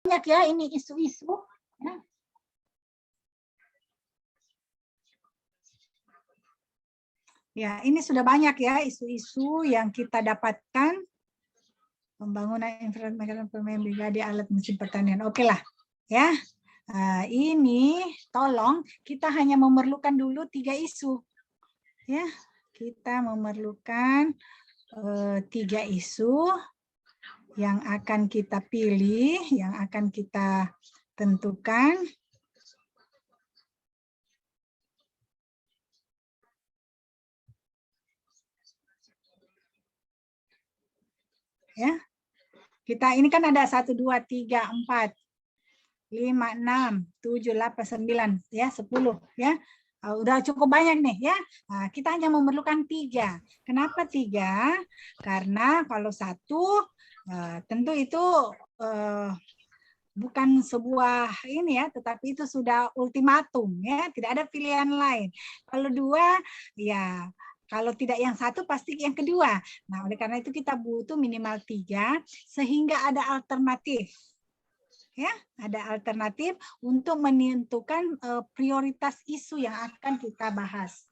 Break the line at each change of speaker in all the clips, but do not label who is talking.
banyak ya ini isu-isu. Ya. Ya, ini sudah banyak ya isu-isu yang kita dapatkan. Pembangunan infrastruktur brigade alat mesin pertanian. Oke lah, ya. Ini tolong kita hanya memerlukan dulu 3 isu. Ya, kita memerlukan 3 isu yang akan kita pilih, yang akan kita tentukan. Ya. Kita ini kan ada 1, 2, 3, 4, 5, 6, 7, 8, 9, ya 10 ya. Udah cukup banyak nih ya. Nah, kita hanya memerlukan 3. Kenapa 3? Karena kalau 1 tentu itu bukan sebuah ini ya, tetapi itu sudah ultimatum ya, tidak ada pilihan lain. Kalau 2 ya, kalau tidak yang 1 pasti yang kedua. Nah, oleh karena itu kita butuh minimal 3 sehingga ada alternatif. Ya, ada alternatif untuk menentukan prioritas isu yang akan kita bahas.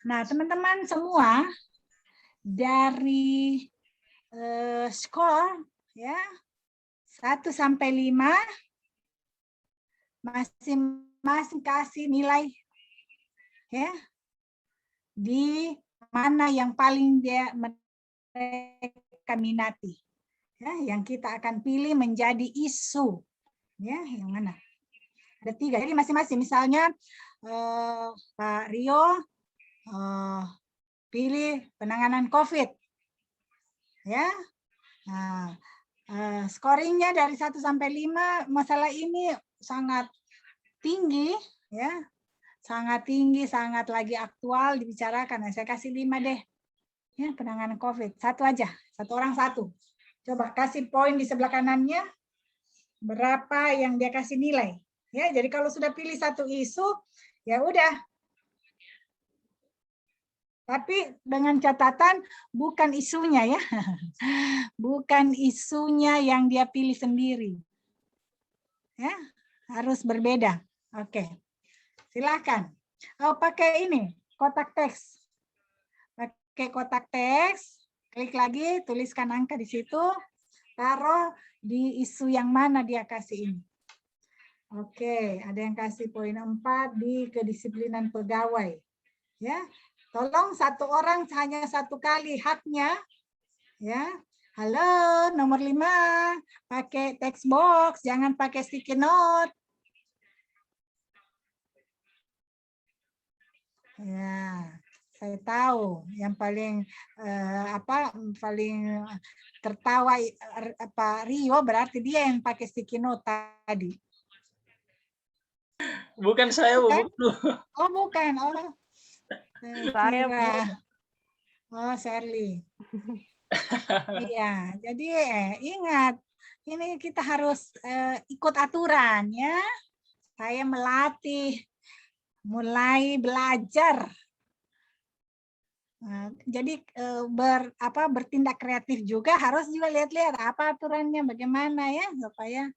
Nah, teman-teman semua dari skor ya 1 sampai 5 masing-masing kasih nilai ya di mana yang paling dia mereka minati ya, yang kita akan pilih menjadi isu ya, yang mana ada 3 jadi masing-masing misalnya Pak Rio pilih penanganan COVID ya. Nah, scoringnya dari 1 sampai 5 masalah ini sangat tinggi ya, sangat tinggi, sangat lagi aktual dibicarakan. Nah, saya kasih 5 deh ya, penanganan COVID. 1 aja, 1 orang 1. Coba kasih poin di sebelah kanannya berapa yang dia kasih nilai ya. Jadi kalau sudah pilih 1 isu ya udah, tapi dengan catatan bukan isunya ya, bukan isunya yang dia pilih sendiri ya, harus berbeda. Oke, silakan. Pakai ini kotak teks, pakai kotak teks, klik lagi, tuliskan angka di situ, taruh di isu yang mana dia kasih ini. Oke, ada yang kasih poin 4 di kedisiplinan pegawai ya. Tolong 1 orang hanya 1 kali haknya ya. Halo, nomor 5, pakai text box, jangan pakai sticky note. Ya, saya tahu yang paling paling tertawa Pak Rio berarti dia yang pakai sticky note tadi.
Bukan saya,
Bukan?
Bu.
Oh, bukan. Oh,
Saya, Bu.
Oh, Shirley. Iya, jadi ingat, ini kita harus ikut aturan ya. Saya melatih, mulai belajar. Jadi bertindak kreatif juga harus juga lihat-lihat apa aturannya, bagaimana ya supaya.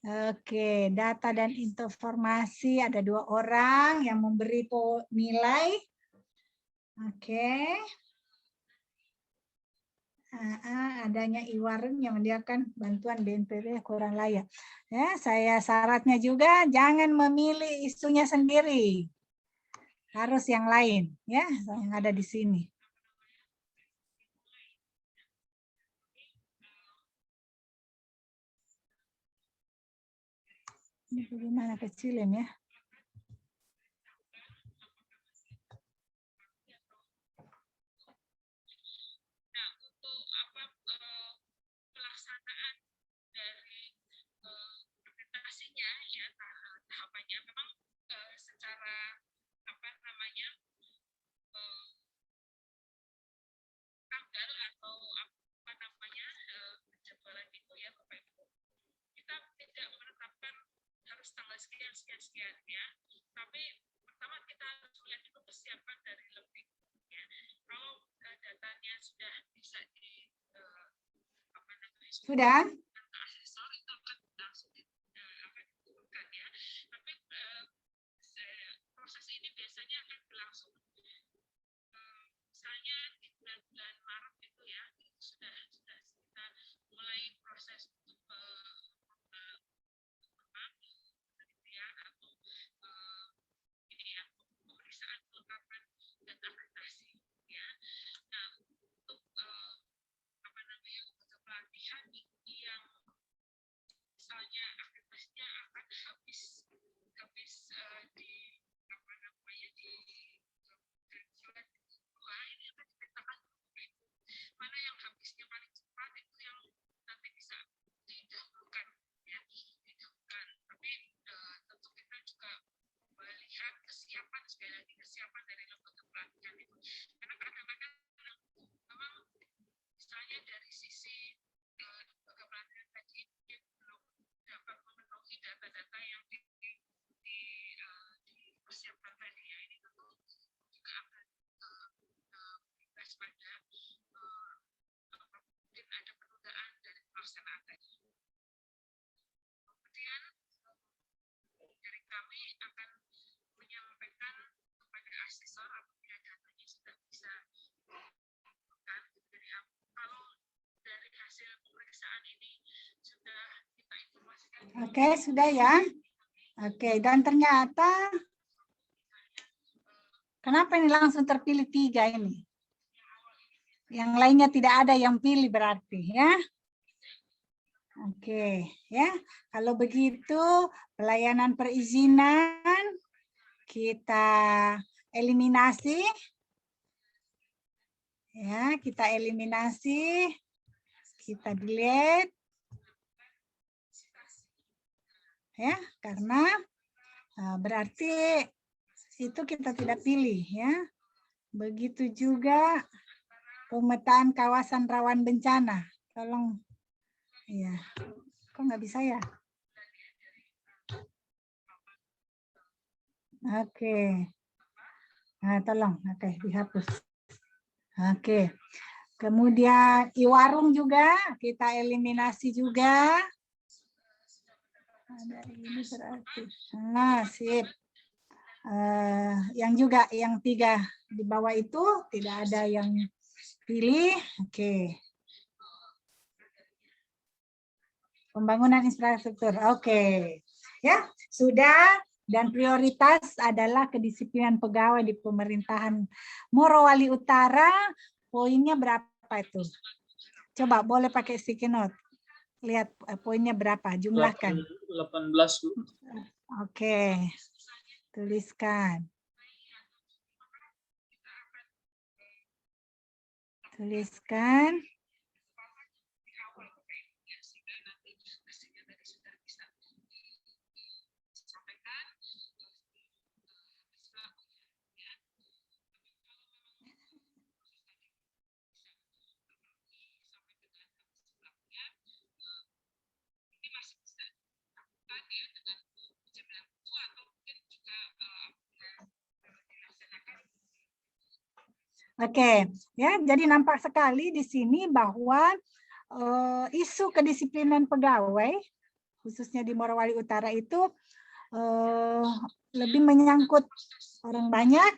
Oke, data dan informasi ada 2 orang yang memberi nilai. Oke. Adanya Iwarun yang mendiakan bantuan BNPB kurang layak. Ya, saya syaratnya juga jangan memilih isunya sendiri. Harus yang lain, ya, yang ada di sini. Ini bagaimana kecilin ya?
Sekian ya. Tapi pertama kita harus melihat itu persiapan dari lebih ya. Kalau datanya sudah bisa di
sudah
misalnya aktivitasnya akan habis di apa namanya di bulan kedua ini akan dipetakan mana yang habisnya paling cepat itu yang nanti bisa didahulukan ya didahulukan. Tapi tentu kita juga melihat kesiapan sekali lagi kesiapan dari lembaga pelatihan itu karena kadang-kadang memang misalnya dari sisi lembaga pelatihan tadi mungkin belum dapat memenuhi data-data yang dipersiapkan tadi ya ini tentu juga akan berimbas pada mungkin ada penundaan dari pelaksanaan tadi. Kemudian dari kami akan menyampaikan kepada asesor apabila datanya sudah bisa ditemukan kalau dari hasil pemeriksaan ini sudah kita informasikan.
Oke, sudah ya. Oke, dan ternyata kenapa ini langsung terpilih 3 ini? Yang lainnya tidak ada yang pilih berarti ya. Oke, ya. Kalau begitu pelayanan perizinan kita eliminasi. Ya, kita eliminasi. Kita delete. Ya, karena berarti itu kita tidak pilih ya. Begitu juga pemetaan kawasan rawan bencana. Tolong ya. Kok nggak bisa ya? Oke. Nah, tolong. Oke, dihapus. Oke. Kemudian iwarung juga kita eliminasi juga. Ada ini berarti. Nah, sip. Yang juga yang 3 di bawah itu tidak ada yang pilih. Oke. Pembangunan infrastruktur. Oke. Ya, sudah. Dan prioritas adalah kedisiplinan pegawai di pemerintahan Morowali Utara. Poinnya berapa itu? Coba boleh pakai sticky note. Lihat poinnya berapa, jumlahkan.
18.
Oke. Tuliskan. Tuliskan. Oke, ya. Jadi nampak sekali di sini bahwa isu kedisiplinan pegawai khususnya di Morowali Utara itu lebih menyangkut orang banyak,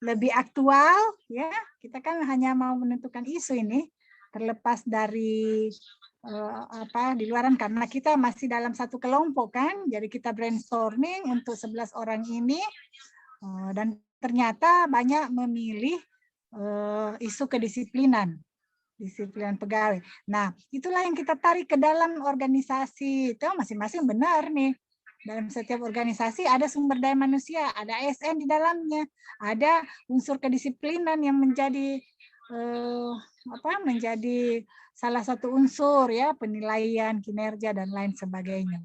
lebih aktual ya. Kita kan hanya mau menentukan isu ini terlepas dari di luaran karena kita masih dalam satu kelompok kan. Jadi kita brainstorming untuk 11 orang ini dan ternyata banyak memilih isu kedisiplinan, disiplinan pegawai. Nah, itulah yang kita tarik ke dalam organisasi. Itu masing-masing benar nih. Dalam setiap organisasi ada sumber daya manusia, ada ASN di dalamnya, ada unsur kedisiplinan yang menjadi menjadi salah satu unsur ya penilaian kinerja dan lain sebagainya.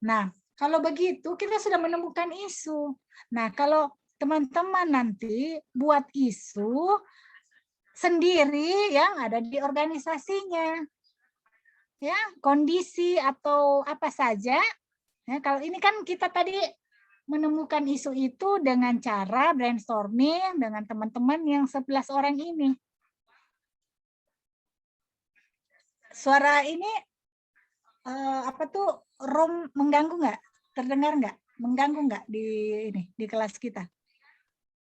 Nah, kalau begitu kita sudah menemukan isu. Nah, kalau teman-teman nanti buat isu sendiri yang ada di organisasinya. Ya, kondisi atau apa saja. Ya, kalau ini kan kita tadi menemukan isu itu dengan cara brainstorming dengan teman-teman yang 11 orang ini. Suara ini Rom mengganggu nggak? Terdengar nggak? Mengganggu nggak di kelas kita?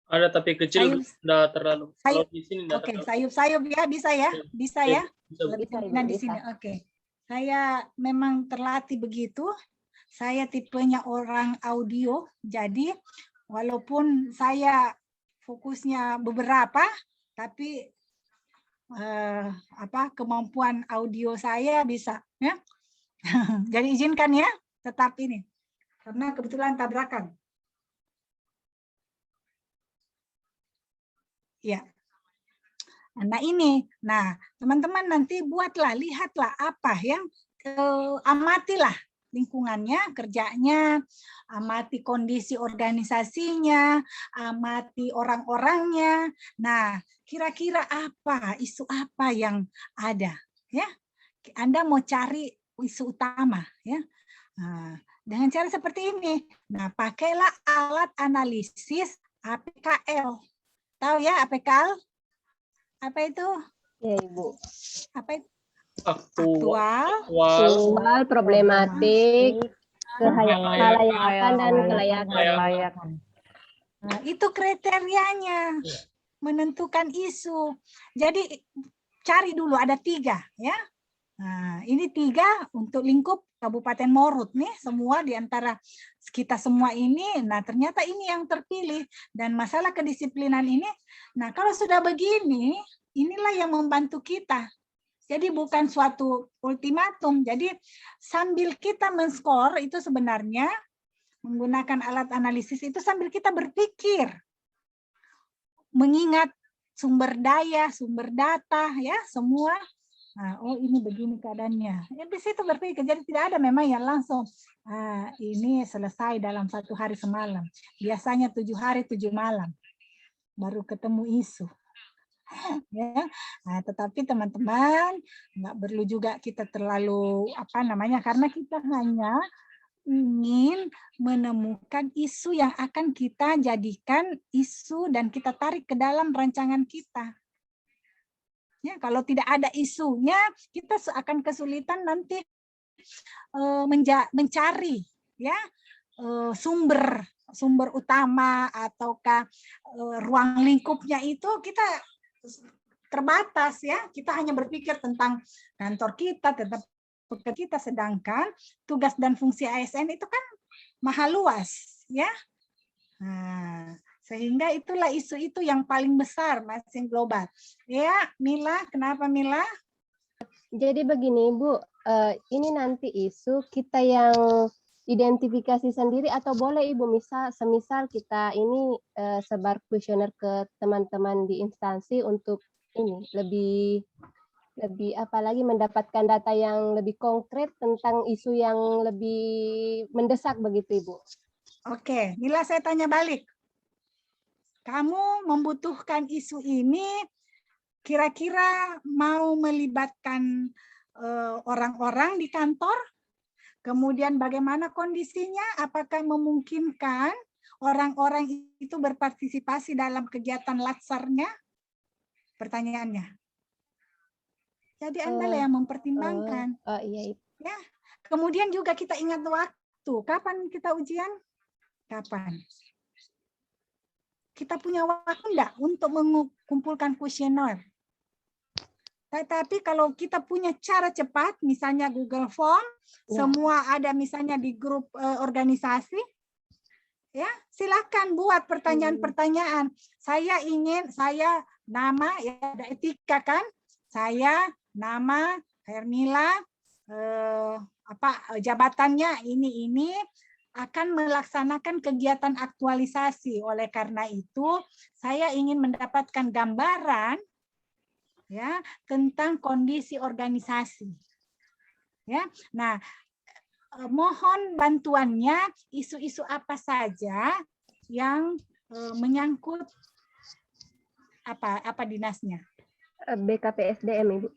Ada tapi kecil, enggak terlalu. Kalau di sini enggak terlalu.
Sayup-sayup ya, bisa ya? Bisa ya?
Bisa.
Di sini. Oke. Saya memang terlatih begitu. Saya tipenya orang audio, jadi walaupun saya fokusnya beberapa, tapi kemampuan audio saya bisa ya. Jadi izinkan ya tetap ini. Karena kebetulan tabrakan. Ya. Nah ini, nah teman-teman nanti lihatlah apa yang amatilah lingkungannya, kerjanya, amati kondisi organisasinya, amati orang-orangnya. Nah, kira-kira apa, isu apa yang ada? Ya, Anda mau cari isu utama, ya. Nah, dengan cara seperti ini. Nah, pakailah alat analisis APKL. Tahu ya APKL? Apa itu?
Ya, Ibu.
Apa itu?
Aktual, problematik, kelayakan dan kelayakan.
Nah, itu kriterianya menentukan isu. Jadi cari dulu ada 3 ya. Nah, ini 3 untuk lingkup Kabupaten Morut nih, semua di antara kita semua ini. Nah, ternyata ini yang terpilih dan masalah kedisiplinan ini. Nah, kalau sudah begini, inilah yang membantu kita. Jadi bukan suatu ultimatum. Jadi sambil kita men-skor itu sebenarnya menggunakan alat analisis itu sambil kita berpikir. Mengingat sumber daya, sumber data ya, semua. Nah, oh ini begini keadaannya. Ya di situ berpikir. Jadi tidak ada memang yang langsung ini selesai dalam 1 hari semalam. Biasanya 7 hari 7 malam baru ketemu isu. Ya, nah, tetapi teman-teman nggak perlu juga kita terlalu karena kita hanya ingin menemukan isu yang akan kita jadikan isu dan kita tarik ke dalam rancangan kita. Ya, kalau tidak ada isunya, kita akan kesulitan nanti mencari ya sumber utama ataukah ruang lingkupnya itu kita terbatas ya. Kita hanya berpikir tentang kantor kita, tentang pekerjaan kita, sedangkan tugas dan fungsi ASN itu kan maha luas ya. Nah, sehingga itulah isu itu yang paling besar masing global. Ya, Mila, kenapa Mila?
Jadi begini Ibu, ini nanti isu kita yang identifikasi sendiri atau boleh Ibu semisal kita ini sebar kuesioner ke teman-teman di instansi untuk ini lebih apalagi mendapatkan data yang lebih konkret tentang isu yang lebih mendesak begitu Ibu. Oke,
Mila saya tanya balik. Kamu membutuhkan isu ini kira-kira mau melibatkan orang-orang di kantor? Kemudian bagaimana kondisinya? Apakah memungkinkan orang-orang itu berpartisipasi dalam kegiatan latsarnya? Pertanyaannya. Jadi Anda lah yang mempertimbangkan.
Iya.
Ya. Kemudian juga kita ingat waktu. Kapan kita ujian? Kapan? Kita punya waktu enggak untuk mengumpulkan kuesioner? Tetapi kalau kita punya cara cepat, misalnya Google Form, semua ada misalnya di grup organisasi, ya silakan buat pertanyaan-pertanyaan. Saya nama ya ada etika kan? Saya nama Hermila, jabatannya ini akan melaksanakan kegiatan aktualisasi. Oleh karena itu, saya ingin mendapatkan gambaran ya tentang kondisi organisasi. Ya. Nah, mohon bantuannya isu-isu apa saja yang menyangkut apa dinasnya?
BKPSDM Ibu.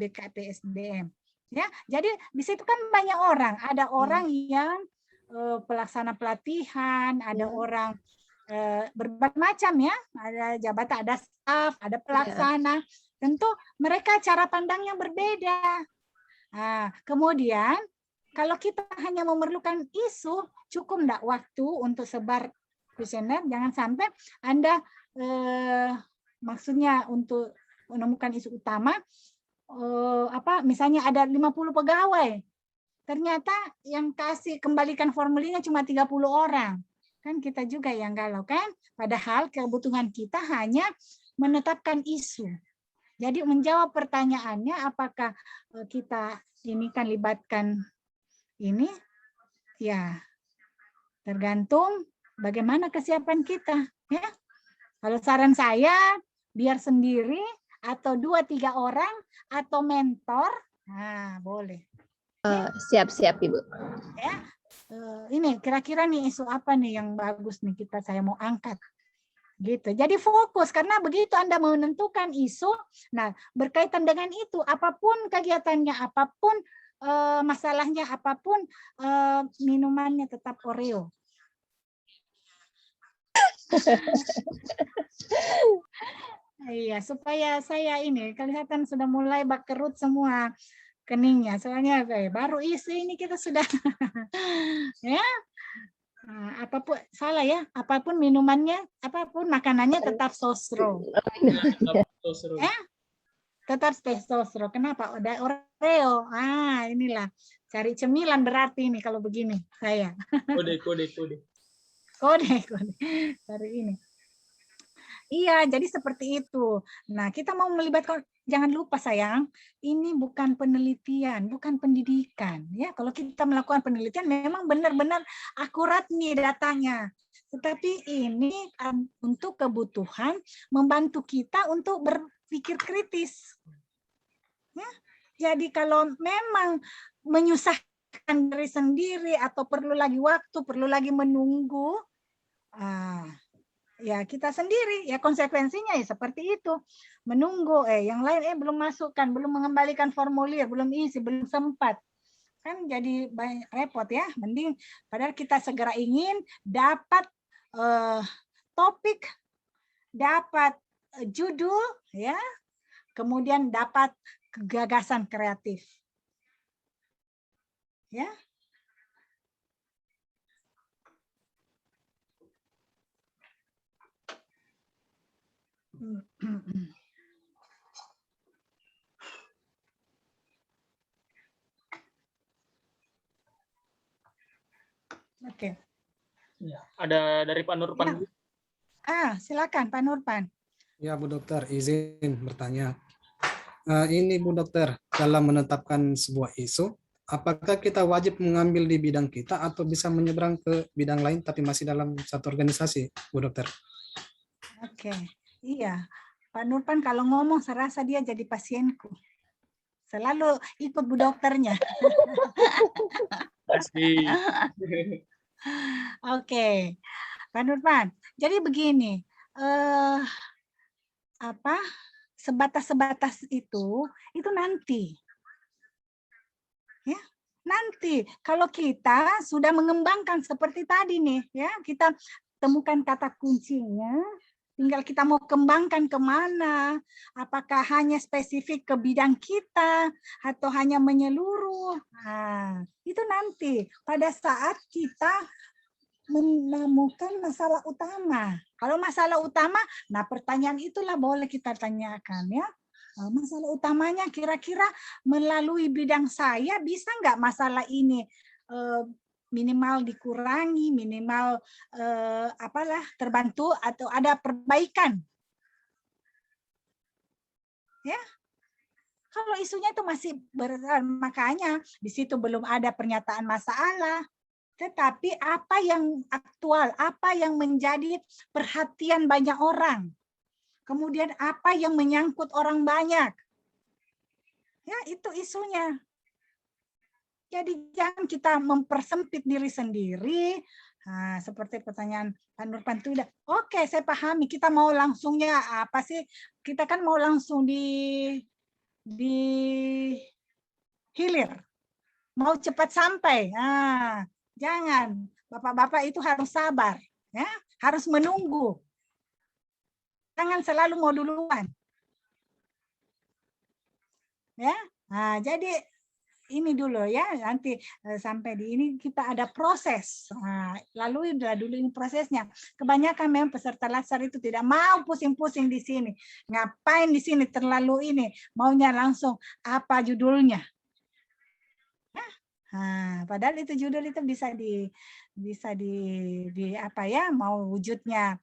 BKPSDM. Ya, jadi di situ kan banyak orang. Ada orang yang pelaksana pelatihan, ada orang berbagai macam ya. Ada jabatan, ada staf, ada pelaksana. Tentu mereka cara pandangnya berbeda. Nah, kemudian kalau kita hanya memerlukan isu, cukup enggak waktu untuk sebar kuesioner? Jangan sampai Anda maksudnya untuk menemukan isu utama misalnya ada 50 pegawai. Ternyata yang kasih kembalikan formulirnya cuma 30 orang. Kan kita juga yang galau kan? Padahal kebutuhan kita hanya menetapkan isu. Jadi menjawab pertanyaannya apakah kita ini kan libatkan ini ya tergantung bagaimana kesiapan kita, ya. Kalau saran saya biar sendiri atau 2-3 orang atau mentor, nah boleh.
Siap-siap Ibu.
Ya, ini kira-kira nih isu apa nih yang bagus nih saya mau angkat. Gitu. Jadi fokus karena begitu Anda menentukan isu, nah berkaitan dengan itu apapun kegiatannya, apapun masalahnya, apapun minumannya tetap Oreo. Iya, supaya saya ini kelihatan sudah mulai bak kerut semua keningnya. Soalnya baru isi ini kita sudah ya. Nah, apapun salah ya, apapun minumannya, apapun makanannya tetap sosro. Ya, tetap sosro. Kenapa? Udah Oreo. Inilah cari cemilan berarti ini kalau begini saya.
Kode.
Kode. Cari ini. Iya, jadi seperti itu. Nah, kita mau melibatkan, jangan lupa sayang, ini bukan penelitian, bukan pendidikan. Ya, kalau kita melakukan penelitian memang benar-benar akurat nih datanya. Tetapi ini untuk kebutuhan membantu kita untuk berpikir kritis. Ya, jadi kalau memang menyusahkan diri sendiri atau perlu lagi waktu, perlu lagi menunggu, ya kita sendiri ya konsekuensinya ya seperti itu, menunggu yang lain belum masukkan, belum mengembalikan formulir, belum isi, belum sempat, kan jadi banyak repot ya. Mending padahal kita segera ingin dapat topik, dapat judul ya, kemudian dapat gagasan kreatif ya. Oke.
Ya, ada dari Pak Nurpan.
Ya. Silakan Pak Nurpan.
Ya Bu Dokter, izin bertanya. Ini Bu Dokter, dalam menetapkan sebuah isu, apakah kita wajib mengambil di bidang kita atau bisa menyeberang ke bidang lain tapi masih dalam satu organisasi, Bu Dokter?
Oke, iya. Pak Nurpan kalau ngomong serasa dia jadi pasienku. Selalu ikut Bu Dokternya.
Pasti.
Oke, Pak Nurpan. Jadi begini, sebatas-sebatas itu nanti. Ya, nanti kalau kita sudah mengembangkan seperti tadi nih, ya kita temukan kata kuncinya. Tinggal kita mau kembangkan kemana, apakah hanya spesifik ke bidang kita, atau hanya menyeluruh. Nah, itu nanti pada saat kita menemukan masalah utama. Kalau masalah utama, nah pertanyaan itulah boleh kita tanyakan ya. Masalah utamanya kira-kira melalui bidang saya bisa nggak masalah ini minimal dikurangi, minimal terbantu atau ada perbaikan. Ya. Kalau isunya itu masih makanya di situ belum ada pernyataan masalah. Tetapi apa yang aktual, apa yang menjadi perhatian banyak orang. Kemudian apa yang menyangkut orang banyak. Ya, itu isunya. Jadi jangan kita mempersempit diri sendiri. Nah, seperti pertanyaan Pak Nurpan itu udah, oke, saya pahami. Kita mau langsungnya apa sih? Kita kan mau langsung di hilir. Mau cepat sampai. Nah, jangan. Bapak-bapak itu harus sabar, ya, harus menunggu. Jangan selalu mau duluan. Ya. Nah, jadi ini dulu ya, nanti sampai di ini kita ada proses. Nah, lalu dulu ini prosesnya. Kebanyakan memang peserta latsar itu tidak mau pusing-pusing di sini. Ngapain di sini terlalu ini? Maunya langsung apa judulnya? Nah, padahal itu judul itu bisa di apa ya, mau wujudnya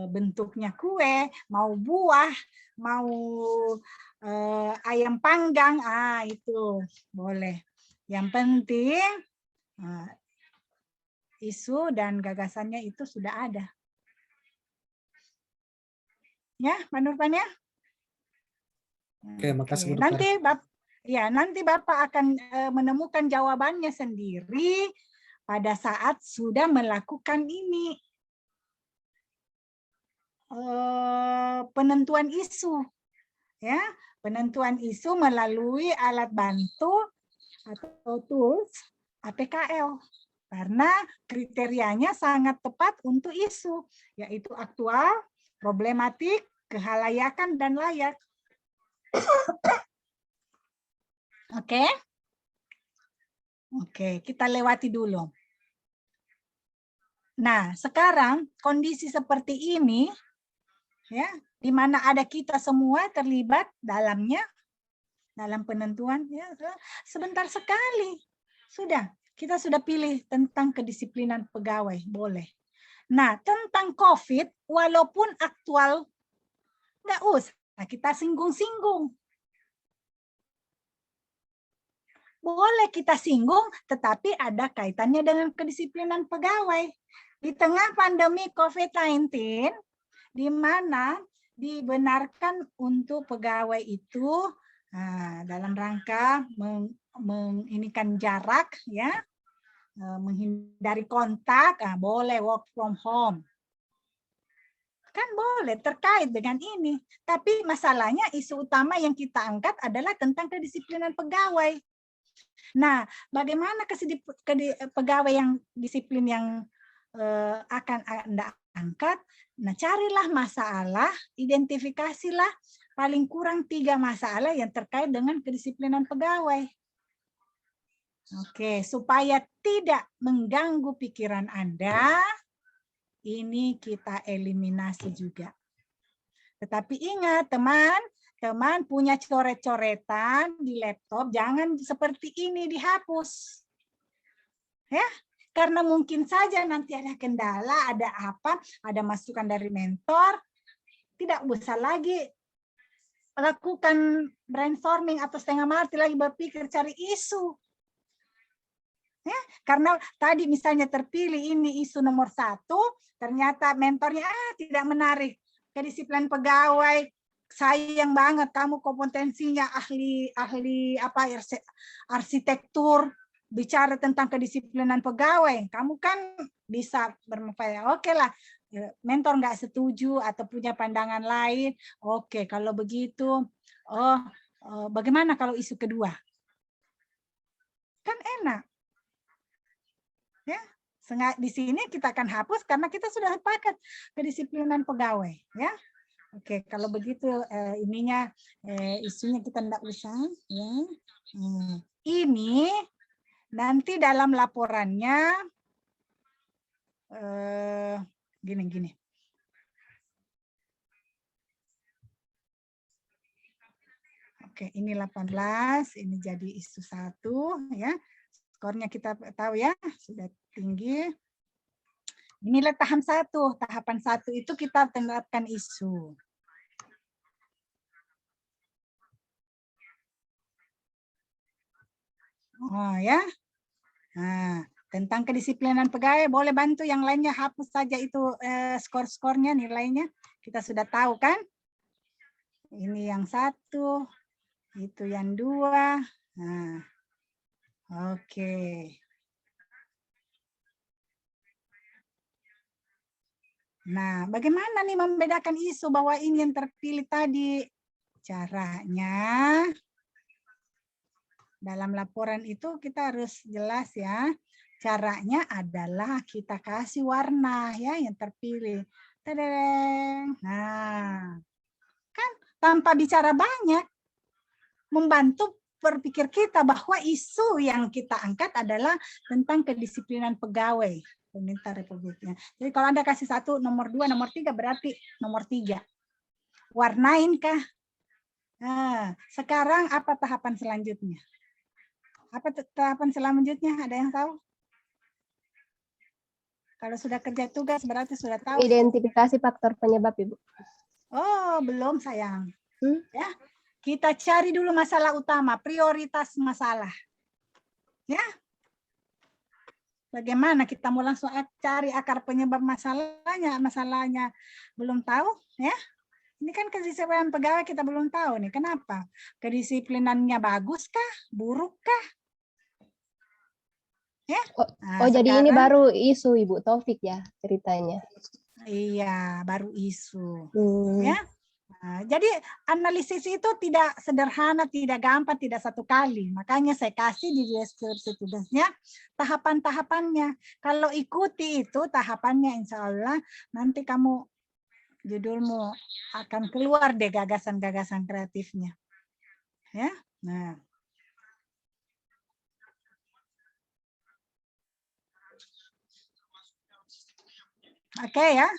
bentuknya kue, mau buah, mau ayam panggang, itu boleh. Yang penting Isu dan gagasannya itu sudah ada. Ya, Pak Nurpan ya?
Oke, makasih Bu
Nanti
Dokter.
nanti Bapak akan menemukan jawabannya sendiri pada saat sudah melakukan ini. Penentuan isu. Ya, penentuan isu melalui alat bantu atau tools APKL. Karena kriterianya sangat tepat untuk isu, yaitu aktual, problematik, kehalayakan, dan layak. Oke? Oke, kita lewati dulu. Nah, sekarang kondisi seperti ini, ya, di mana ada kita semua terlibat dalamnya, dalam penentuan, ya, sebentar sekali. Kita sudah pilih tentang kedisiplinan pegawai, boleh. Nah, tentang COVID, walaupun aktual, nggak usah kita singgung-singgung. Boleh kita singgung, tetapi ada kaitannya dengan kedisiplinan pegawai. Di tengah pandemi COVID-19, di mana dibenarkan untuk pegawai itu dalam rangka menginikan jarak, ya, menghindari kontak, boleh work from home. Kan boleh terkait dengan ini. Tapi masalahnya isu utama yang kita angkat adalah tentang kedisiplinan pegawai. Nah, bagaimana pegawai yang disiplin yang akan Anda angkat? Nah, carilah masalah, identifikasilah paling kurang 3 masalah yang terkait dengan kedisiplinan pegawai. Oke, supaya tidak mengganggu pikiran Anda, ini kita eliminasi juga. Tetapi ingat, teman punya coret-coretan di laptop, jangan seperti ini dihapus. Ya, karena mungkin saja nanti ada kendala, ada apa, ada masukan dari mentor, tidak usah lagi lakukan brainstorming atau setengah mati lagi berpikir cari isu. Ya, karena tadi misalnya terpilih ini isu nomor 1, ternyata mentornya tidak menarik. Kedisiplinan pegawai, sayang banget kamu kompetensinya ahli apa arsitektur, bicara tentang kedisiplinan pegawai, kamu kan bisa bermanfaat. Oke lah, mentor nggak setuju atau punya pandangan lain. Oke, kalau begitu, bagaimana kalau isu kedua? Kan enak. Ya, di sini kita akan hapus karena kita sudah sepakat kedisiplinan pegawai, ya. Oke, kalau begitu isunya kita tidak usah, ya. Ini nanti dalam laporannya gini. Oke, ini 18, ini jadi isu 1, ya. Skornya kita tahu ya, sudah tinggi. Inilah tahapan 1 itu kita terapkan isu. Oh ya. Nah, tentang kedisiplinan pegawai, boleh bantu yang lainnya hapus saja itu skor-skornya, nilainya. Kita sudah tahu kan? Ini yang 1, itu yang 2. Nah. Oke. Nah, bagaimana nih membedakan isu bahwa ini yang terpilih tadi? Caranya, dalam laporan itu kita harus jelas ya. Caranya adalah kita kasih warna ya yang terpilih. Tadadeng. Nah, kan tanpa bicara banyak, membantu berpikir kita bahwa isu yang kita angkat adalah tentang kedisiplinan pegawai pemerintah Republiknya. Jadi kalau Anda kasih 1, nomor 2, nomor 3 berarti nomor 3. Warnain kah? Nah, sekarang apa tahapan selanjutnya? Apa tahapan selanjutnya? Ada yang tahu? Kalau sudah kerja tugas berarti sudah tahu.
Identifikasi faktor penyebab, Ibu.
Oh, belum sayang. Ya. Kita cari dulu masalah utama, prioritas masalah. Ya. Bagaimana kita mau langsung cari akar penyebab masalahnya belum tahu ya. Ini kan kedisiplinan pegawai kita belum tahu nih, kenapa? Kedisiplinannya bagus kah, buruk kah? Ya.
Oh, jadi ini baru isu Ibu Taufik ya ceritanya.
Iya, baru isu.
Hmm.
Ya. Nah, jadi analisis itu tidak sederhana, tidak gampang, tidak satu kali. Makanya saya kasih di deskripsi tugasnya tahapan-tahapannya. Kalau ikuti itu tahapannya, insya Allah nanti kamu judulmu akan keluar deh gagasan-gagasan kreatifnya. Ya. Nah. Oke ya.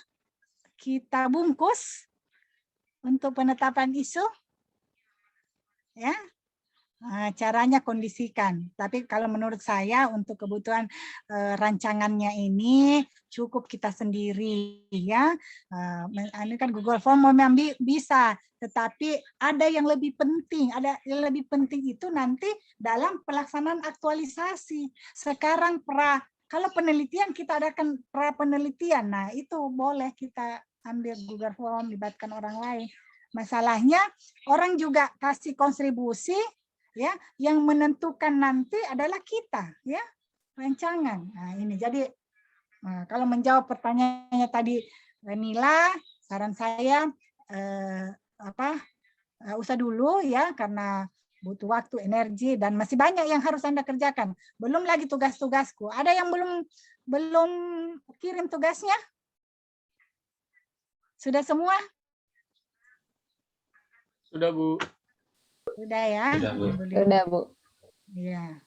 Kita bungkus untuk penetapan isu. Ya. Nah, caranya kondisikan. Tapi kalau menurut saya untuk kebutuhan rancangannya ini cukup kita sendiri ya. Ini kan Google Form memang bisa, tetapi ada yang lebih penting. Ada yang lebih penting itu nanti dalam pelaksanaan aktualisasi. Sekarang kalau penelitian kita adakan penelitian. Nah, itu boleh kita ambil Google Form, libatkan orang lain. Masalahnya orang juga kasih kontribusi, ya, yang menentukan nanti adalah kita, ya, rancangan. Nah, ini jadi kalau menjawab pertanyaannya tadi Nila, saran saya usah dulu ya, karena butuh waktu, energi, dan masih banyak yang harus Anda kerjakan. Belum lagi tugas-tugasku. Ada yang belum kirim tugasnya? Sudah semua?
Sudah, Bu.
Sudah ya.
Sudah, Bu.
Iya.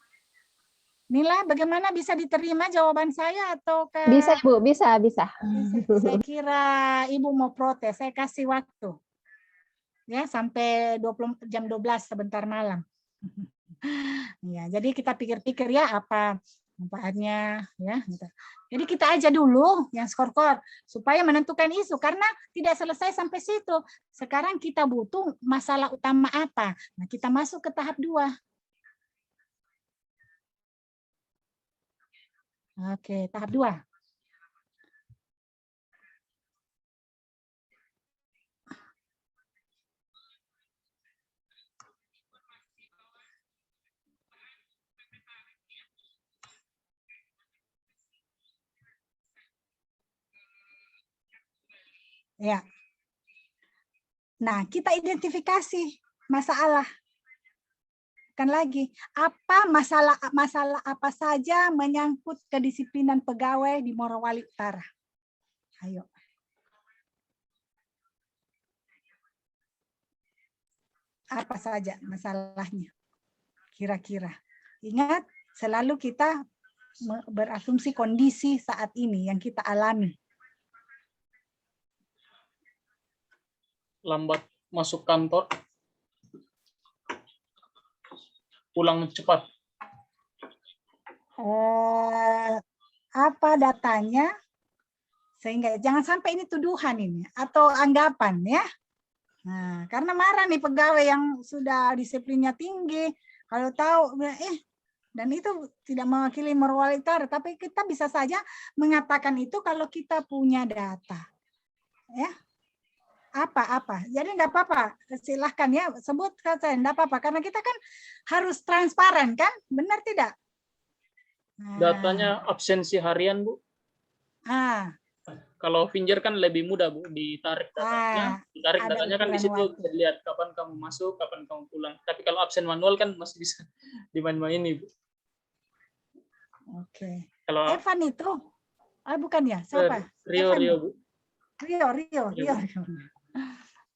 Nila, bagaimana, bisa diterima jawaban saya atau
Bisa, Ibu, bisa.
Saya kira Ibu mau protes, saya kasih waktu. Ya, sampai jam 12 sebentar malam. Ya, jadi kita pikir-pikir ya apa manfaatnya ya. Jadi kita aja dulu yang skor-skor supaya menentukan isu, karena tidak selesai sampai situ. Sekarang kita butuh masalah utama apa. Nah, kita masuk ke tahap 2. Oke, tahap 2. Ya. Nah, kita identifikasi masalah. Kan lagi, apa masalah apa saja menyangkut kedisiplinan pegawai di Morowali Utara? Ayo. Apa saja masalahnya? Kira-kira. Ingat, selalu kita berasumsi kondisi saat ini yang kita alami.
Lambat masuk kantor, pulang cepat.
Apa datanya, sehingga jangan sampai ini tuduhan ini atau anggapan ya. Nah, karena marah nih pegawai yang sudah disiplinnya tinggi, kalau tahu dan itu tidak mewakili Morowali Utara, tapi kita bisa saja mengatakan itu kalau kita punya data. Ya. Apa. Jadi enggak apa-apa, silahkan ya, sebut saja, enggak apa-apa, karena kita kan harus transparan kan, benar tidak? Nah.
Datanya absensi harian, Bu. Kalau Finger kan lebih mudah, Bu, ditarik datanya kan di situ, bisa lihat kapan kamu masuk, kapan kamu pulang. Tapi kalau absen manual kan masih bisa dimain-main, Bu.
Oke.
Kalau
Evan itu, bukan ya, siapa?
Rio, Bu.
Rio.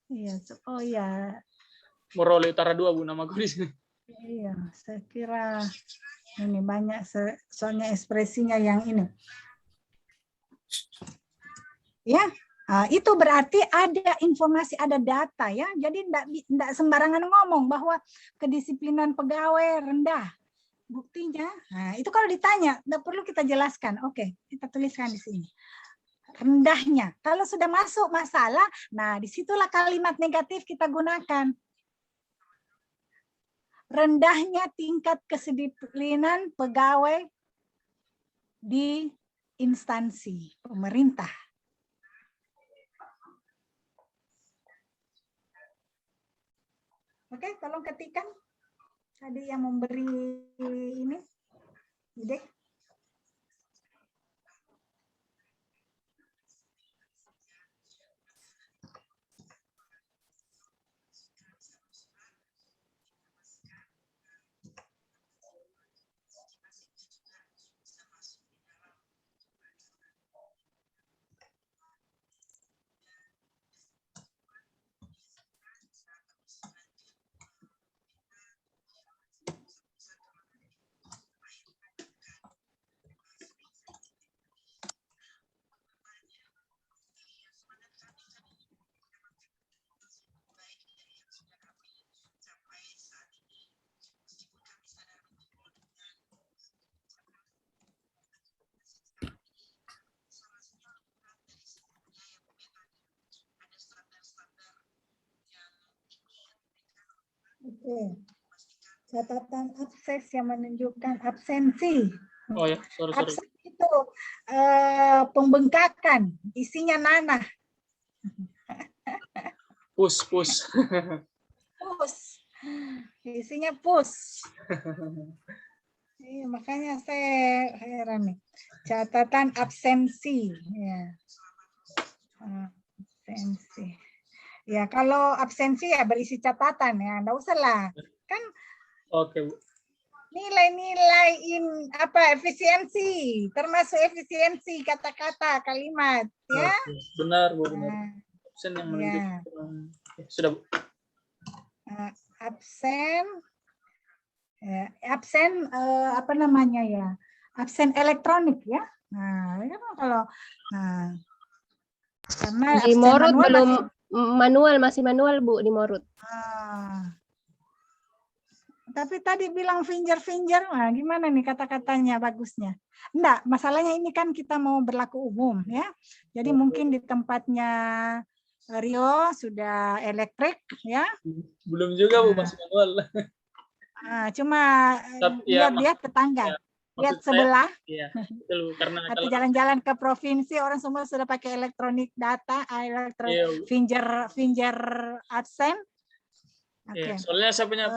Iya, oh iya.
Morowali Utara 2, Bu, nama gue di sini.
Iya, saya kira ini banyak soalnya ekspresinya yang ini. Ya, itu berarti ada informasi, ada data ya. Jadi tidak sembarangan ngomong bahwa kedisiplinan pegawai rendah. Buktinya, nah itu kalau ditanya, tidak perlu kita jelaskan. Oke, kita tuliskan di sini. Rendahnya. Kalau sudah masuk masalah, nah disitulah kalimat negatif kita gunakan. Rendahnya tingkat kedisiplinan pegawai di instansi pemerintah. Oke, tolong ketikkan tadi yang memberi ini ide. Oke. Catatan absen yang menunjukkan absensi.
Oh ya, sorry.
Absen itu pembengkakan, isinya nanah.
Pus.
Pus. Isinya pus. Iya, makanya saya heran nih. Catatan absensi. Ya. Absensi. Ya, kalau absensi ya berisi catatan ya, enggak usah lah. Kan
Oke, Bu.
nilai-nilai efisiensi, termasuk efisiensi kata-kata, kalimat, ya.
Oke, benar, Bu, benar.
Nah,
Absen yang
ya.
menunjukkan. Sudah, Bu.
Absen, ya, absen apa namanya ya? Absen elektronik ya. Nah, ya kalau karena
Di
absen
Morut
manual
belum masih manual Bu di Morut.
Tapi tadi bilang finger, nah gimana nih kata-katanya bagusnya? Enggak, masalahnya ini kan kita mau berlaku umum ya. Jadi mungkin di tempatnya Rio sudah elektrik ya.
Belum juga, Bu, masih manual.
Cuma
Ya,
lihat tetangga,
ya,
lihat
maksud saya,
sebelah.
Iya, betul, karena
Atau jalan-jalan ke provinsi orang semua sudah pakai elektronik data, elektronik finger absen.
Oke. Soalnya saya punya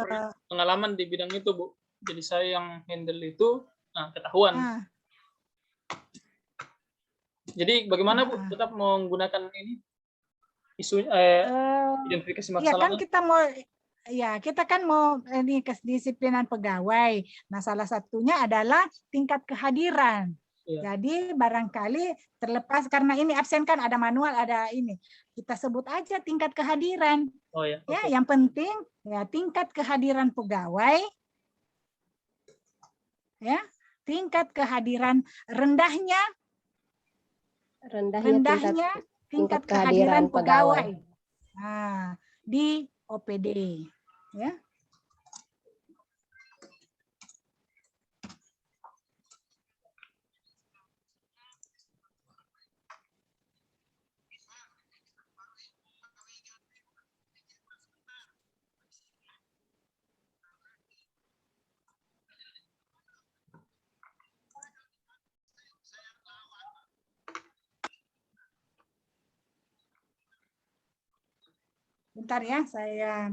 pengalaman di bidang itu, Bu. Jadi saya yang handle itu ketahuan. Jadi bagaimana, Bu? Tetap menggunakan ini isu identifikasi masalah.
Ya kan kita kan mau ini kedisiplinan pegawai. Nah, salah satunya adalah tingkat kehadiran. Ya. Jadi barangkali terlepas karena ini absen kan ada manual, ada ini. Kita sebut aja tingkat kehadiran.
Oh ya.
Ya, yang penting ya tingkat kehadiran pegawai. Ya, tingkat kehadiran rendahnya tingkat kehadiran pegawai. Nah, di OPD ya. Bentar ya, saya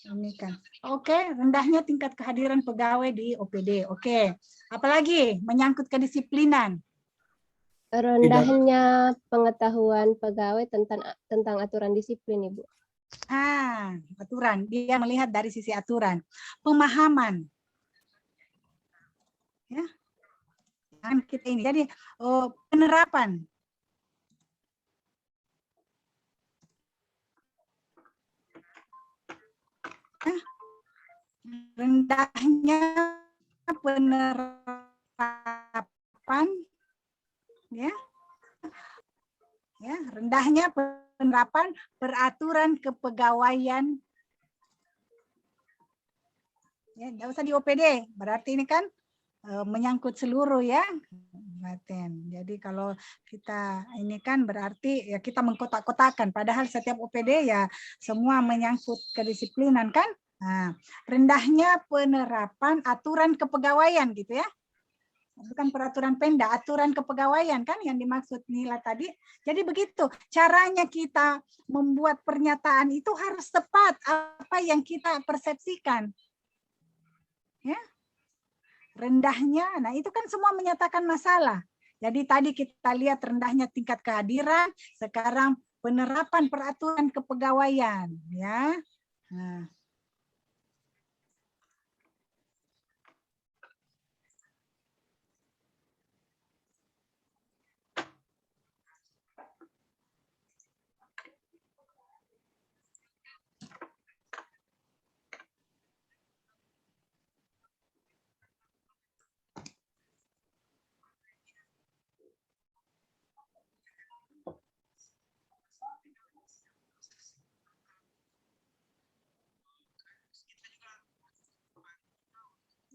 ini kan. Oke, rendahnya tingkat kehadiran pegawai di OPD. Oke, apalagi menyangkut kedisiplinan.
Rendahnya pengetahuan pegawai tentang aturan disiplin, Ibu.
Aturan. Dia melihat dari sisi aturan. Pemahaman. Ya. Kan kita ini. Jadi penerapan. Rendahnya penerapan, ya, rendahnya penerapan peraturan kepegawaian, ya, nggak usah di OPD, berarti ini kan menyangkut seluruh ya, jadi kalau kita ini kan berarti ya kita mengkotak-kotakan, padahal setiap OPD ya semua menyangkut kedisiplinan kan. Nah, rendahnya penerapan aturan kepegawaian gitu ya. bukan peraturan Pemda, aturan kepegawaian kan yang dimaksud Nila tadi. Jadi begitu caranya kita membuat pernyataan itu harus tepat apa yang kita persepsikan. Ya. Rendahnya, nah itu kan semua menyatakan masalah. Jadi tadi kita lihat rendahnya tingkat kehadiran, sekarang penerapan peraturan kepegawaian, ya. Nah.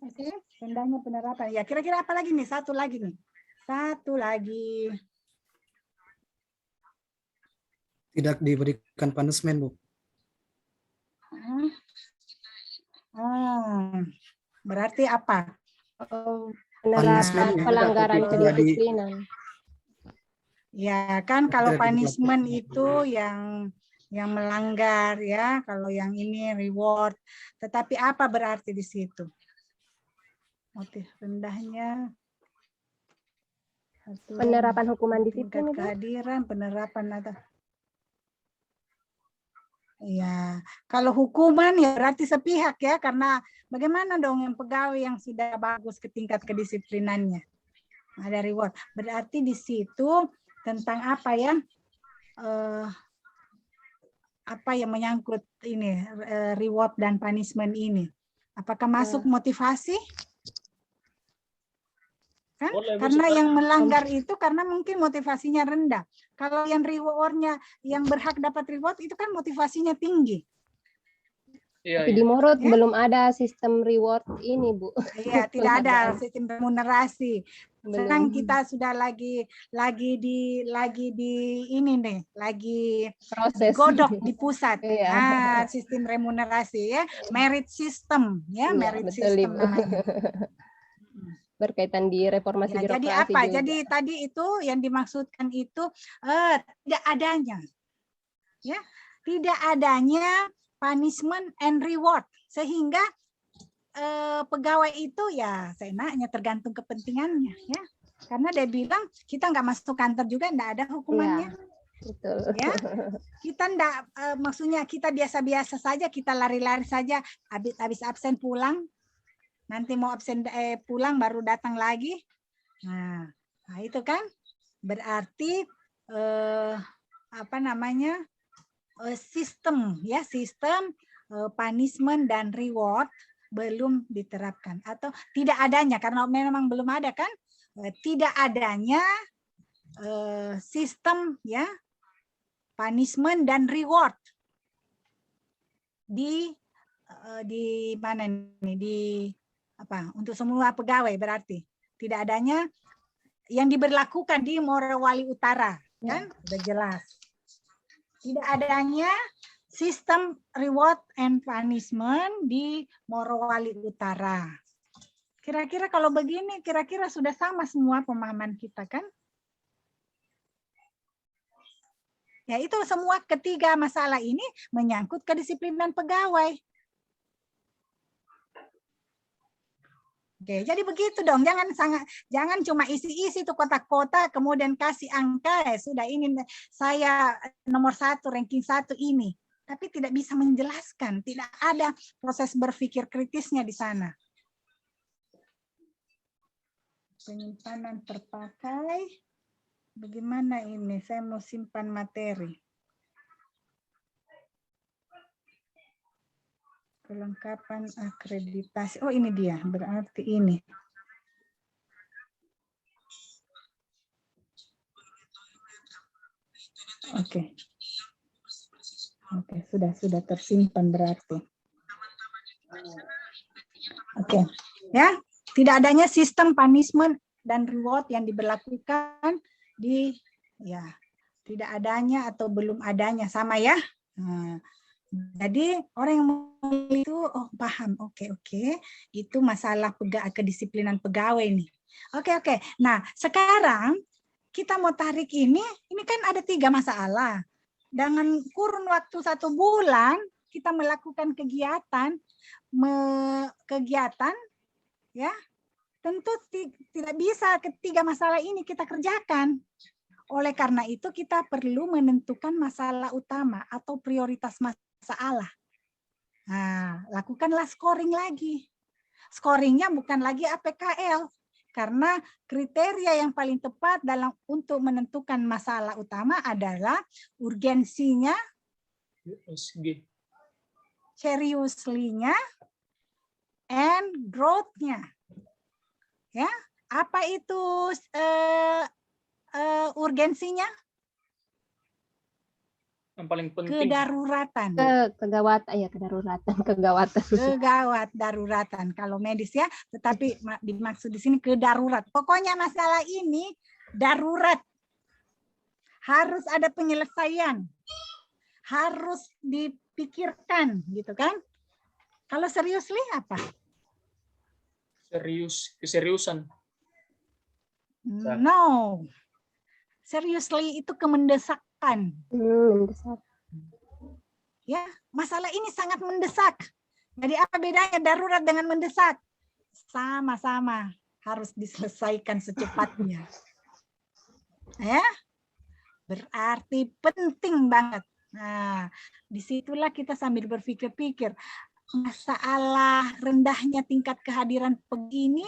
Oke, rendahnya penerapan. Ya, kira-kira apa lagi nih? Satu lagi nih. Satu lagi.
Tidak diberikan punishment, Bu.
Berarti apa?
Penerapan pelanggaran kedisiplinan.
Ya, kan kalau punishment itu yang melanggar ya, kalau yang ini reward. Tetapi apa berarti di situ? Motif rendahnya
Penerapan hukuman disiplin itu.
Kehadiran, penerapan atau ya, kalau hukuman ya berarti sepihak ya, karena bagaimana dong yang pegawai yang sudah bagus ke tingkat kedisiplinannya ada reward. Berarti di situ tentang apa ya? Apa yang menyangkut ini reward dan punishment ini? Apakah masuk motivasi? Kan? Karena yang melanggar itu karena mungkin motivasinya rendah. Kalau yang reward-nya yang berhak dapat reward itu kan motivasinya tinggi.
Iya,
Tapi di Morot belum ada sistem reward ini, Bu.
Iya, tidak ada sistem remunerasi. Sekarang kita sudah lagi di ini nih, lagi
proses
godok di pusat.
Iya.
Nah, sistem remunerasi ya, merit system ya,
Iya,
merit
betul,
system
Ibu.
namanya.
Berkaitan di reformasi
Ya,
birokrasi
jadi apa?
juga.
Jadi tadi itu yang dimaksudkan itu tidak adanya, ya, tidak adanya punishment and reward, sehingga pegawai itu ya seenaknya tergantung kepentingannya, ya. Karena dia bilang kita nggak masuk kantor juga nggak ada hukumannya.
Ya, betul.
Ya, kita nggak maksudnya kita biasa-biasa saja, kita lari-lari saja, habis absen pulang. Nanti mau absen pulang baru datang lagi. Nah itu kan berarti apa namanya sistem ya, sistem punishment dan reward belum diterapkan atau tidak adanya, karena memang belum ada kan, tidak adanya sistem ya punishment dan reward di mana nih, di apa, untuk semua pegawai, berarti tidak adanya yang diberlakukan di Morowali Utara, kan udah jelas. Tidak adanya sistem reward and punishment di Morowali Utara. Kira-kira kalau begini, kira-kira sudah sama semua pemahaman kita kan? Ya, itu semua ketiga masalah ini menyangkut kedisiplinan pegawai. Oke, jadi begitu dong. Jangan cuma isi-isi tuh kotak-kotak kemudian kasih angka, sudah ini saya nomor 1, ranking 1 ini. Tapi tidak bisa menjelaskan, tidak ada proses berpikir kritisnya di sana. Penyimpanan terpakai. Bagaimana ini? Saya mau simpan materi. Kelengkapan akreditasi. Oh, ini dia. Berarti ini. Oke. Oke, sudah tersimpan berarti. Oke. Ya, tidak adanya sistem punishment dan reward yang diberlakukan di tidak adanya atau belum adanya, sama ya. Nah, jadi orang yang itu paham, oke, itu masalah kedisiplinan pegawai nih. Oke. Nah, sekarang kita mau tarik ini kan ada 3 masalah. Dengan kurun waktu 1 bulan, kita melakukan kegiatan, ya, tentu tidak bisa ketiga masalah ini kita kerjakan. Oleh karena itu, kita perlu menentukan masalah utama atau prioritas masalah. Nah, lakukanlah scoring lagi. Scoringnya bukan lagi APKL, karena kriteria yang paling tepat untuk menentukan masalah utama adalah urgensinya, seriously-nya, and growth-nya. Ya, apa itu urgensinya?
Yang paling penting.
Kedaruratan.
Kegawat,
daruratan. Kalau medis ya, tetapi dimaksud di sini kedarurat. Pokoknya masalah ini darurat. Harus ada penyelesaian. Harus dipikirkan, gitu kan? Kalau seriously apa?
Keseriusan.
No. Seriously itu kemendesakan.
Mendesak.
Ya, masalah ini sangat mendesak. Jadi apa bedanya darurat dengan mendesak? Sama-sama harus diselesaikan secepatnya. Ya, berarti penting banget. Nah, disitulah kita sambil berpikir-pikir, masalah rendahnya tingkat kehadiran begini,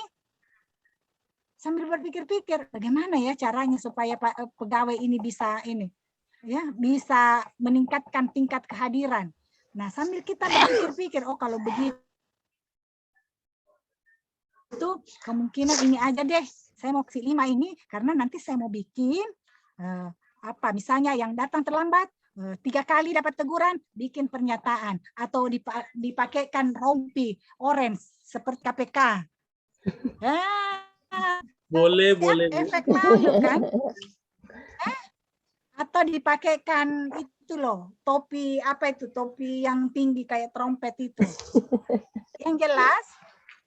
sambil berpikir-pikir bagaimana ya caranya supaya pegawai ini bisa bisa meningkatkan tingkat kehadiran. Nah, sambil kita berpikir-pikir, oh kalau begitu kemungkinan ini aja deh, saya mau kasih 5 ini karena nanti saya mau bikin misalnya yang datang terlambat 3 kali dapat teguran, bikin pernyataan atau dipakaikan rompi orange seperti KPK.
Boleh.
Efek malu kan? Atau dipakaikan itu loh, topi yang tinggi kayak trompet itu. Yang jelas,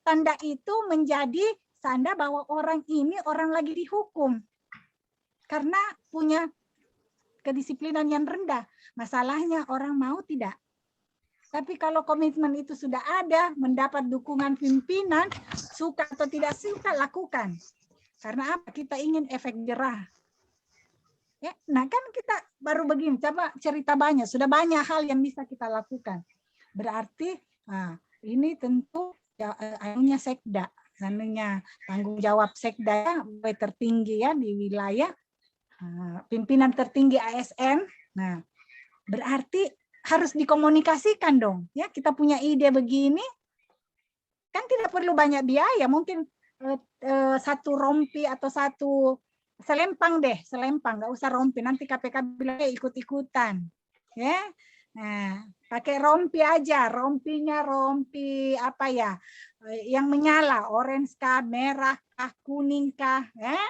tanda itu menjadi tanda bahwa orang ini orang lagi dihukum. Karena punya kedisiplinan yang rendah. Masalahnya orang mau tidak. Tapi kalau komitmen itu sudah ada, mendapat dukungan pimpinan, suka atau tidak suka, lakukan. Karena apa? Kita ingin efek jerah. Ya, nah kan kita baru begini, coba cerita banyak, sudah banyak hal yang bisa kita lakukan. Berarti ini tentu anunya sekda, tanggung jawab sekda tertinggi ya di wilayah, pimpinan tertinggi ASN. Nah, berarti harus dikomunikasikan dong. Ya, kita punya ide begini, kan tidak perlu banyak biaya, mungkin 1 rompi atau 1 selempang, nggak usah rompi, nanti KPK bilang ikut-ikutan. Ya, nah pakai rompi aja, rompinya rompi apa ya, yang menyala, orange kah, merah kah, kuning kah, ya.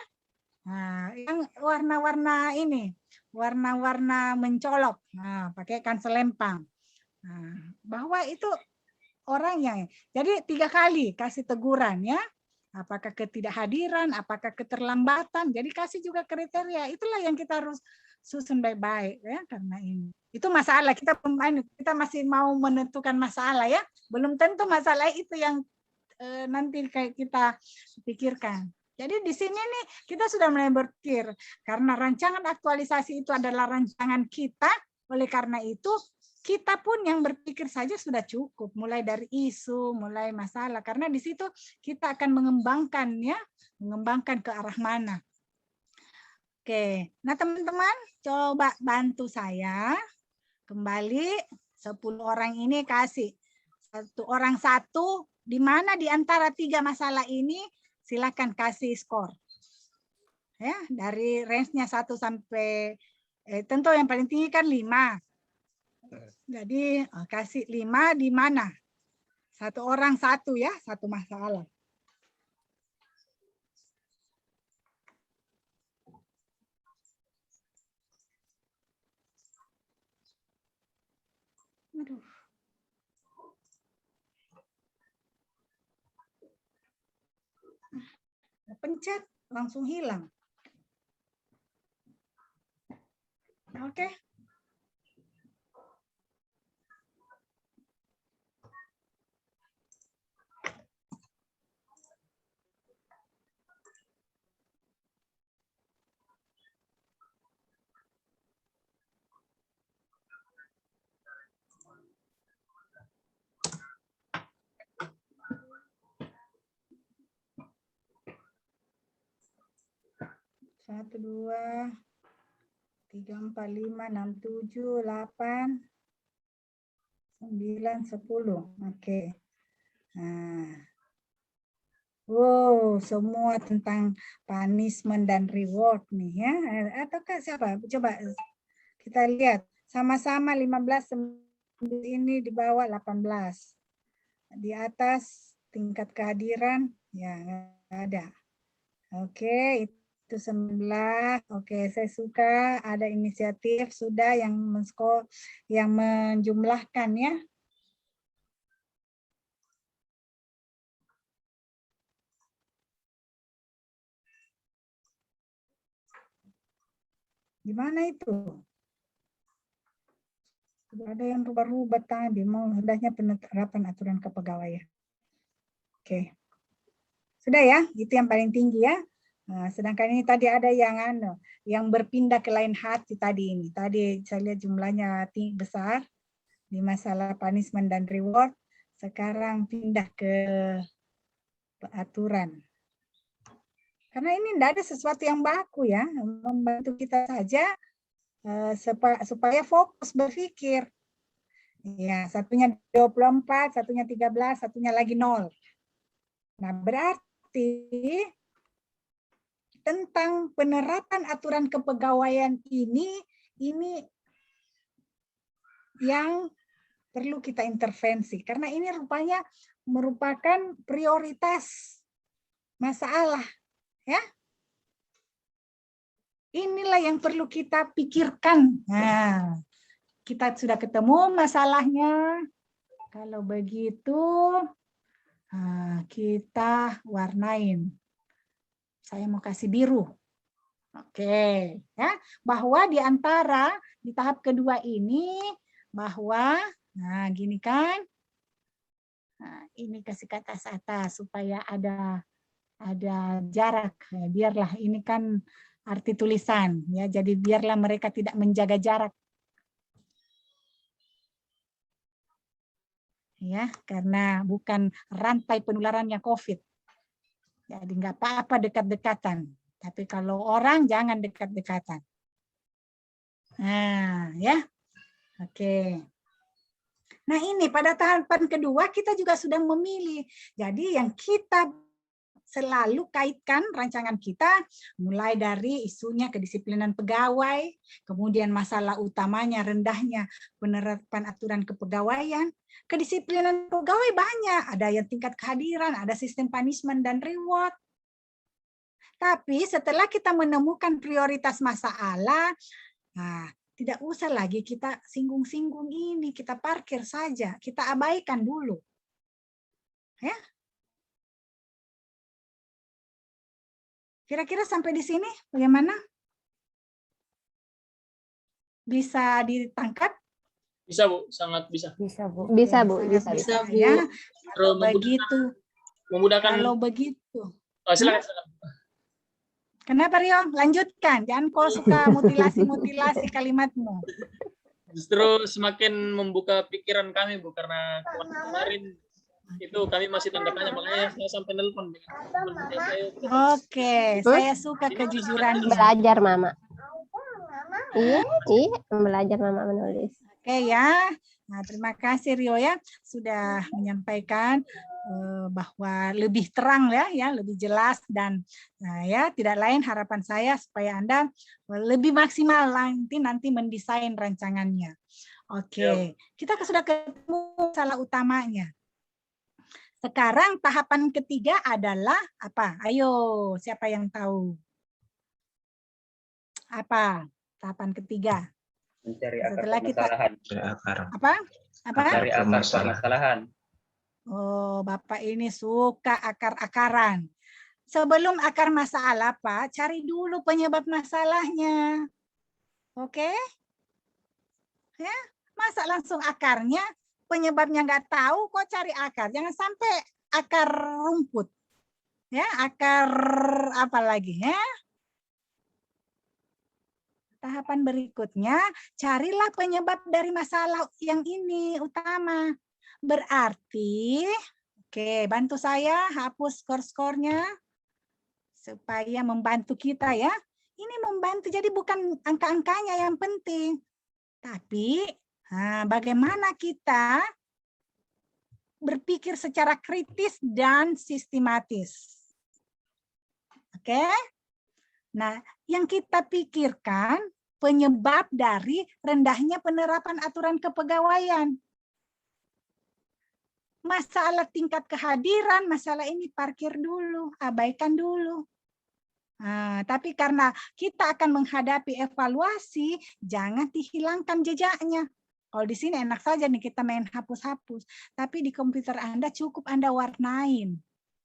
Nah, yang warna-warna ini, warna-warna mencolok, nah pakaikan selempang. Nah, bahwa itu orangnya, jadi 3 kali kasih teguran ya. Apakah ketidakhadiran, apakah keterlambatan. Jadi kasih juga kriteria. Itulah yang kita harus susun baik-baik ya, karena ini. Itu masalah, kita masih mau menentukan masalah ya. Belum tentu masalah itu yang nanti kayak kita pikirkan. Jadi di sini nih kita sudah mulai berpikir, karena rancangan aktualisasi itu adalah rancangan kita, oleh karena itu kita pun yang berpikir saja sudah cukup, mulai dari isu, mulai masalah, karena di situ kita akan mengembangkan ke arah mana. Oke, nah teman-teman coba bantu saya kembali 10 orang ini kasih 1 orang 1, di mana di antara 3 masalah ini silakan kasih skor. Ya, dari range-nya 1 sampai tentu yang paling tinggi kan 5. Jadi kasih 5 di mana? 1 orang 1 ya, 1 masalah. Aduh. pencet langsung hilang. Oke. Satu, 2, 3, 4, 5, 6, 7, 8, 9, 10. Oke. Nah. Wow, semua tentang punishment dan reward nih ya. Ataukah siapa? Coba kita lihat. Sama-sama 15 ini di bawah 18. Di atas tingkat kehadiran ya nggak ada. Oke, itu 19. Oke, saya suka ada inisiatif sudah yang menjumlahkan ya. Gimana itu? Tidak ada yang rubah-rubah tadi, mau hendaknya penerapan aturan kepegawaian. Oke. Sudah ya, itu yang paling tinggi ya. Nah, sedangkan ini tadi ada yang berpindah ke lain hati tadi ini. Tadi saya lihat jumlahnya besar di masalah punishment dan reward. Sekarang pindah ke aturan. Karena ini tidak ada sesuatu yang baku ya, membantu kita saja supaya fokus berpikir. Ya, satunya 24, satunya 13, satunya lagi 0. Nah, berarti tentang penerapan aturan kepegawaian ini yang perlu kita intervensi karena ini rupanya merupakan prioritas masalah, ya. Inilah yang perlu kita pikirkan. Nah, kita sudah ketemu masalahnya. Kalau begitu, kita warnain. Saya mau kasih biru. Oke, ya. Bahwa di antara di tahap kedua ini, bahwa, nah gini kan, nah, ini kasih ke atas supaya ada jarak. Ya, biarlah ini kan arti tulisan ya, jadi biarlah mereka tidak menjaga jarak ya, karena bukan rantai penularannya COVID. Jadi nggak apa-apa dekat-dekatan, tapi kalau orang jangan dekat-dekatan. Nah ya, oke. Nah ini pada tahapan kedua kita juga sudah memilih. Jadi yang kita selalu kaitkan rancangan kita mulai dari isunya kedisiplinan pegawai, kemudian masalah utamanya rendahnya penerapan aturan kepegawaian. Kedisiplinan pegawai banyak, ada yang tingkat kehadiran, ada sistem punishment dan reward. Tapi setelah kita menemukan prioritas masalah, nah, tidak usah lagi kita singgung-singgung ini, kita parkir saja, kita abaikan dulu. Ya. Kira-kira sampai di sini bagaimana? Bisa ditangkap?
Bisa Bu, sangat bisa.
Bisa Bu. Bisa Bu.
Bisa
Bu.
ya.
Kalau memudahkan.
Kalau begitu.
Oh, silakan.
Kenapa Rio? Lanjutkan. Jangan kau suka mutilasi kalimatmu.
Justru semakin membuka pikiran kami Bu, karena kemarin itu kami masih tanda tanya, makanya saya sampai nelpon.
Oke, saya suka kejujuran.
Belajar Mama. Iya, belajar Mama menulis.
Oke ya. Nah, terima kasih Rio ya sudah menyampaikan bahwa lebih terang ya, lebih jelas dan ya tidak lain harapan saya supaya Anda lebih maksimal nanti mendesain rancangannya. Oke, kita sudah ketemu masalah utamanya. Sekarang tahapan ketiga adalah apa? Ayo, siapa yang tahu? Apa tahapan ketiga?
Mencari akar
Setelah kita
permasalahan.
apa?
Mencari akar permasalahan.
Oh, Bapak ini suka akar-akaran. sebelum akar masalah, Pak, cari dulu penyebab masalahnya. Oke? Ya, masa langsung akarnya, penyebabnya nggak tahu, kok cari akar. Jangan sampai akar rumput. Ya, akar apa lagi ya? Tahapan berikutnya, carilah penyebab dari masalah yang ini utama. Berarti, oke, bantu saya hapus skor-skornya supaya membantu kita ya. Ini membantu, jadi bukan angka-angkanya yang penting. Tapi bagaimana kita berpikir secara kritis dan sistematis. Oke? Nah, yang kita pikirkan penyebab dari rendahnya penerapan aturan kepegawaian. Masalah tingkat kehadiran, masalah ini parkir dulu, abaikan dulu. Nah, tapi karena kita akan menghadapi evaluasi, jangan dihilangkan jejaknya. Kalau di sini enak saja nih kita main hapus-hapus, tapi di komputer Anda cukup Anda warnain.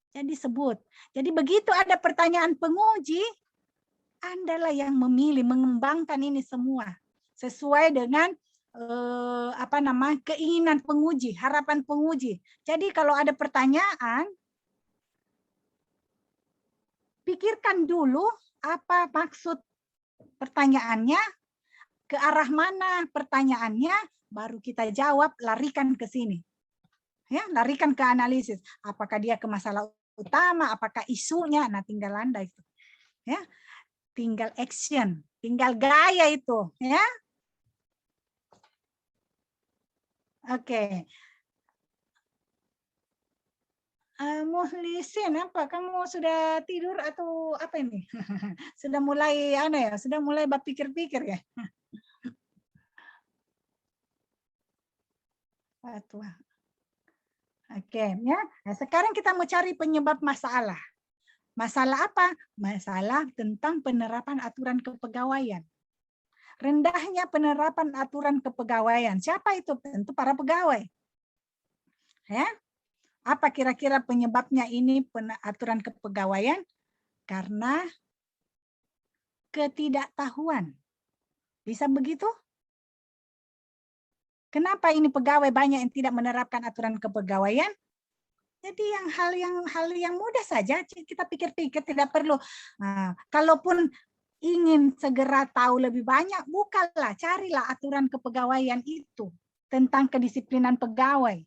Jadi sebut. Jadi begitu ada pertanyaan penguji, Andalah yang memilih, mengembangkan ini semua sesuai dengan keinginan penguji, harapan penguji. Jadi kalau ada pertanyaan, pikirkan dulu apa maksud pertanyaannya, ke arah mana pertanyaannya, baru kita jawab, larikan ke sini. Ya, larikan ke analisis. Apakah dia ke masalah utama, apakah isunya, nah tinggal Anda itu. Ya. Tinggal action, tinggal gaya itu, ya. Oke. Muhlisin, apa kamu sudah tidur atau apa ini? Sudah mulai sudah mulai berpikir-pikir ya. Oke, ya. Nah, sekarang kita mau cari penyebab masalah. Masalah apa? Masalah tentang penerapan aturan kepegawaian. Rendahnya penerapan aturan kepegawaian. Siapa itu? Tentu para pegawai. Ya. Apa kira-kira penyebabnya ini aturan kepegawaian? Karena ketidaktahuan. Bisa begitu? Kenapa ini pegawai banyak yang tidak menerapkan aturan kepegawaian? Jadi hal yang mudah saja kita pikir-pikir, tidak perlu. Nah, kalaupun ingin segera tahu lebih banyak, bukalah, carilah aturan kepegawaian itu tentang kedisiplinan pegawai.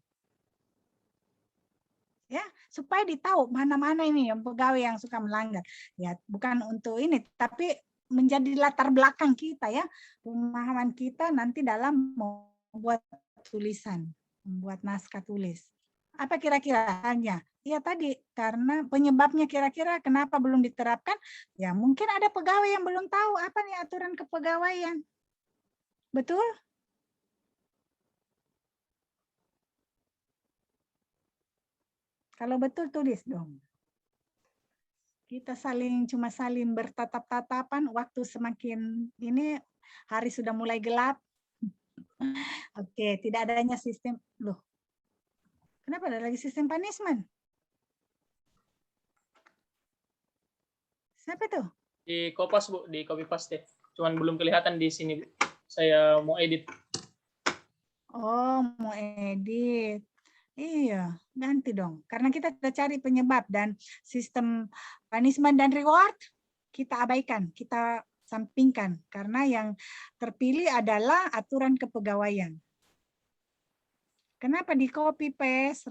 Ya, supaya ditahu mana-mana ini yang pegawai yang suka melanggar. Ya, bukan untuk ini, tapi menjadi latar belakang kita ya, pemahaman kita nanti dalam membuat tulisan, membuat naskah tulis. Apa kira-kira hanya? Ya tadi, karena penyebabnya kira-kira kenapa belum diterapkan, ya mungkin ada pegawai yang belum tahu apa nih aturan kepegawaian. Betul? Kalau betul tulis dong. Kita cuma saling bertatap-tatapan, waktu semakin ini, hari sudah mulai gelap. Oke, tidak adanya sistem, loh. Kenapa ada lagi sistem punishment? Siapa tuh?
Di Kopas, Bu, di copy paste. Cuman belum kelihatan di sini, Bu. Saya mau edit.
Oh, mau edit. Iya, ganti dong. Karena kita sudah cari penyebab dan sistem punishment dan reward kita abaikan, kita sampingkan. Karena yang terpilih adalah aturan kepegawaian. Kenapa di copy paste?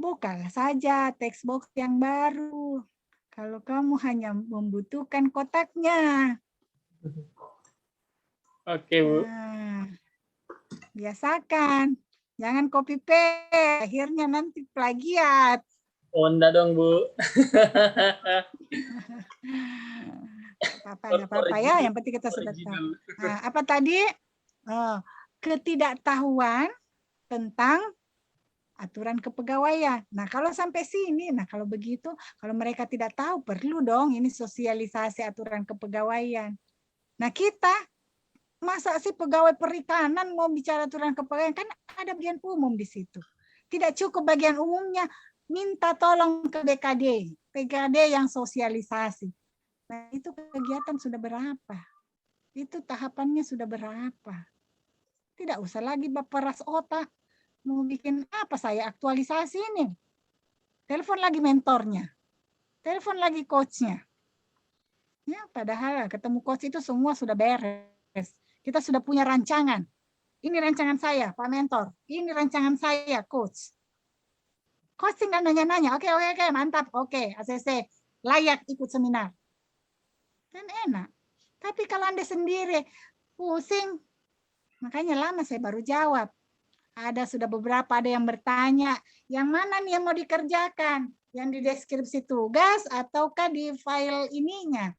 Bukalah saja text box yang baru. Kalau kamu hanya membutuhkan kotaknya.
Oke, Bu.
Nah, biasakan. Jangan copy paste. Akhirnya nanti plagiat.
Oh, enggak dong, Bu.
Apa-apa ya. Yang penting kita sudah tahu. Nah, apa tadi? Ketidaktahuan tentang aturan kepegawaian. Nah, kalau sampai sini, kalau begitu, kalau mereka tidak tahu, perlu dong ini sosialisasi aturan kepegawaian. Nah, kita, masa sih pegawai perikanan mau bicara aturan kepegawaian? Kan ada bagian umum di situ. Tidak cukup bagian umumnya, minta tolong ke BKD, PKD yang sosialisasi. Nah, itu kegiatan sudah berapa? Itu tahapannya sudah berapa? Tidak usah lagi berperas otak. Mau bikin apa saya aktualisasi ini? Telepon lagi mentornya. Telepon lagi coachnya. Ya, padahal ketemu coach itu semua sudah beres. Kita sudah punya rancangan. Ini rancangan saya, Pak Mentor. Ini rancangan saya, coach. Coach tinggal nanya-nanya. Oke, mantap. Oke, ACC. Layak ikut seminar. Kan enak. Tapi kalau Anda sendiri pusing, makanya lama saya baru jawab. Ada sudah beberapa ada yang bertanya, yang mana nih yang mau dikerjakan? Yang di deskripsi tugas ataukah di file ininya?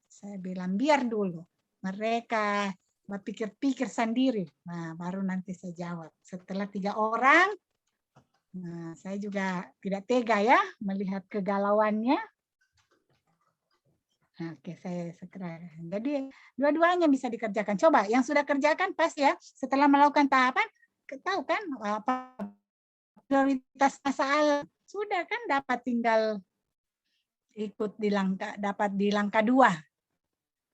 Saya bilang biar dulu. Mereka berpikir-pikir sendiri. Nah, baru nanti saya jawab. Setelah 3 orang, nah, saya juga tidak tega ya melihat kegalauannya. Oke, saya segera. Jadi dua-duanya bisa dikerjakan. Coba yang sudah kerjakan pas ya, setelah melakukan tahapan, tahu kan apa prioritas masalah. Sudah kan dapat tinggal ikut di langkah, dapat di langkah 2.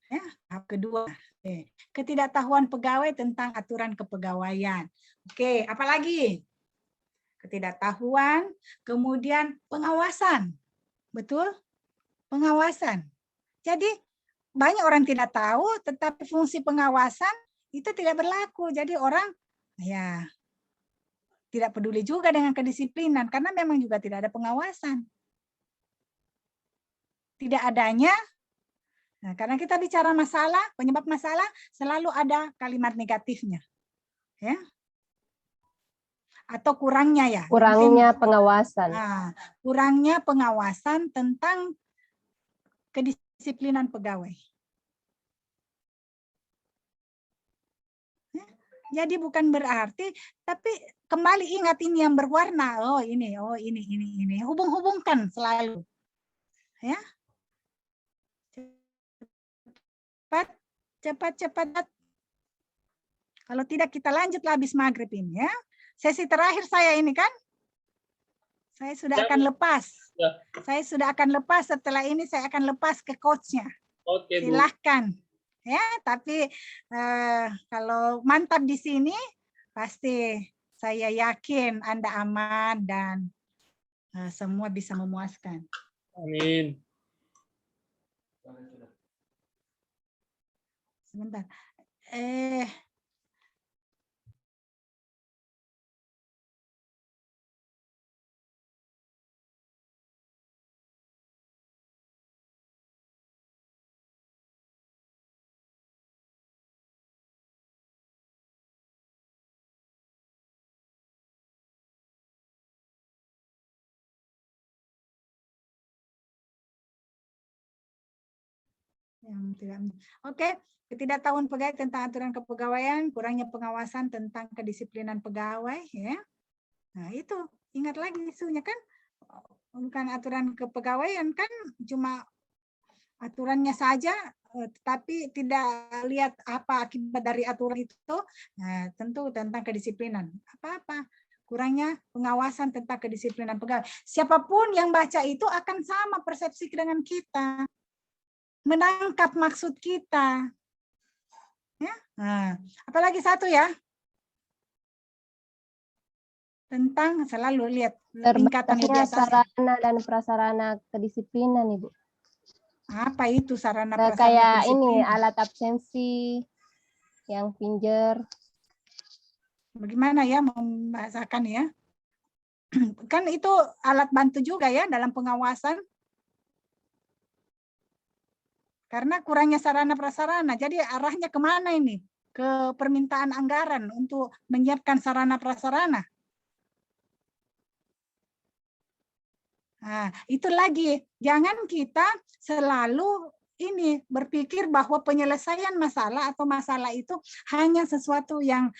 Ya, tahap kedua. Oke. Ketidaktahuan pegawai tentang aturan kepegawaian. Oke, apalagi? Ketidaktahuan, kemudian pengawasan. Betul? Pengawasan. Jadi banyak orang tidak tahu, tetapi fungsi pengawasan itu tidak berlaku. Jadi orang ya tidak peduli juga dengan kedisiplinan karena memang juga tidak ada pengawasan. Tidak adanya. Nah, karena kita bicara masalah, penyebab masalah selalu ada kalimat negatifnya. Ya. Atau kurangnya ya.
Kurangnya pengawasan.
Nah, kurangnya pengawasan tentang kedisiplinan pegawai. Jadi bukan berarti, tapi kembali ingat ini yang berwarna. Oh ini. Hubung-hubungkan selalu. Ya. Cepat. Kalau tidak kita lanjutlah habis maghrib ini ya. Sesi terakhir saya ini kan. Saya sudah akan lepas.
Ya.
Saya sudah akan lepas. Setelah ini saya akan lepas ke coachnya.
Oke, Bu.
Silahkan. Ya, tapi kalau mantap di sini, pasti saya yakin Anda aman dan semua bisa memuaskan.
Amin.
Sebentar. Oke, ketidaktahuan pegawai tentang aturan kepegawaian, kurangnya pengawasan tentang kedisiplinan pegawai, ya. Nah itu ingat lagi isunya kan, bukan aturan kepegawaian kan, cuma aturannya saja, tetapi tidak lihat apa akibat dari aturan itu. Nah tentu tentang kedisiplinan. Apa-apa kurangnya pengawasan tentang kedisiplinan pegawai. Siapapun yang baca itu akan sama persepsi dengan kita. Menangkap maksud kita. Ya? Nah, apalagi satu ya. Tentang selalu lihat tingkatan lebih atas.
Sarana dan prasarana kedisiplinan, Ibu.
Apa itu sarana prasarana
Kayak
kedisiplinan?
ini alat absensi yang pinjer.
Bagaimana ya membahasakan ya? Kan itu alat bantu juga ya dalam pengawasan. Karena kurangnya sarana prasarana, jadi arahnya kemana ini? Ke permintaan anggaran untuk menyiapkan sarana prasarana. Nah, itu lagi, jangan kita selalu ini berpikir bahwa penyelesaian masalah atau masalah itu hanya sesuatu yang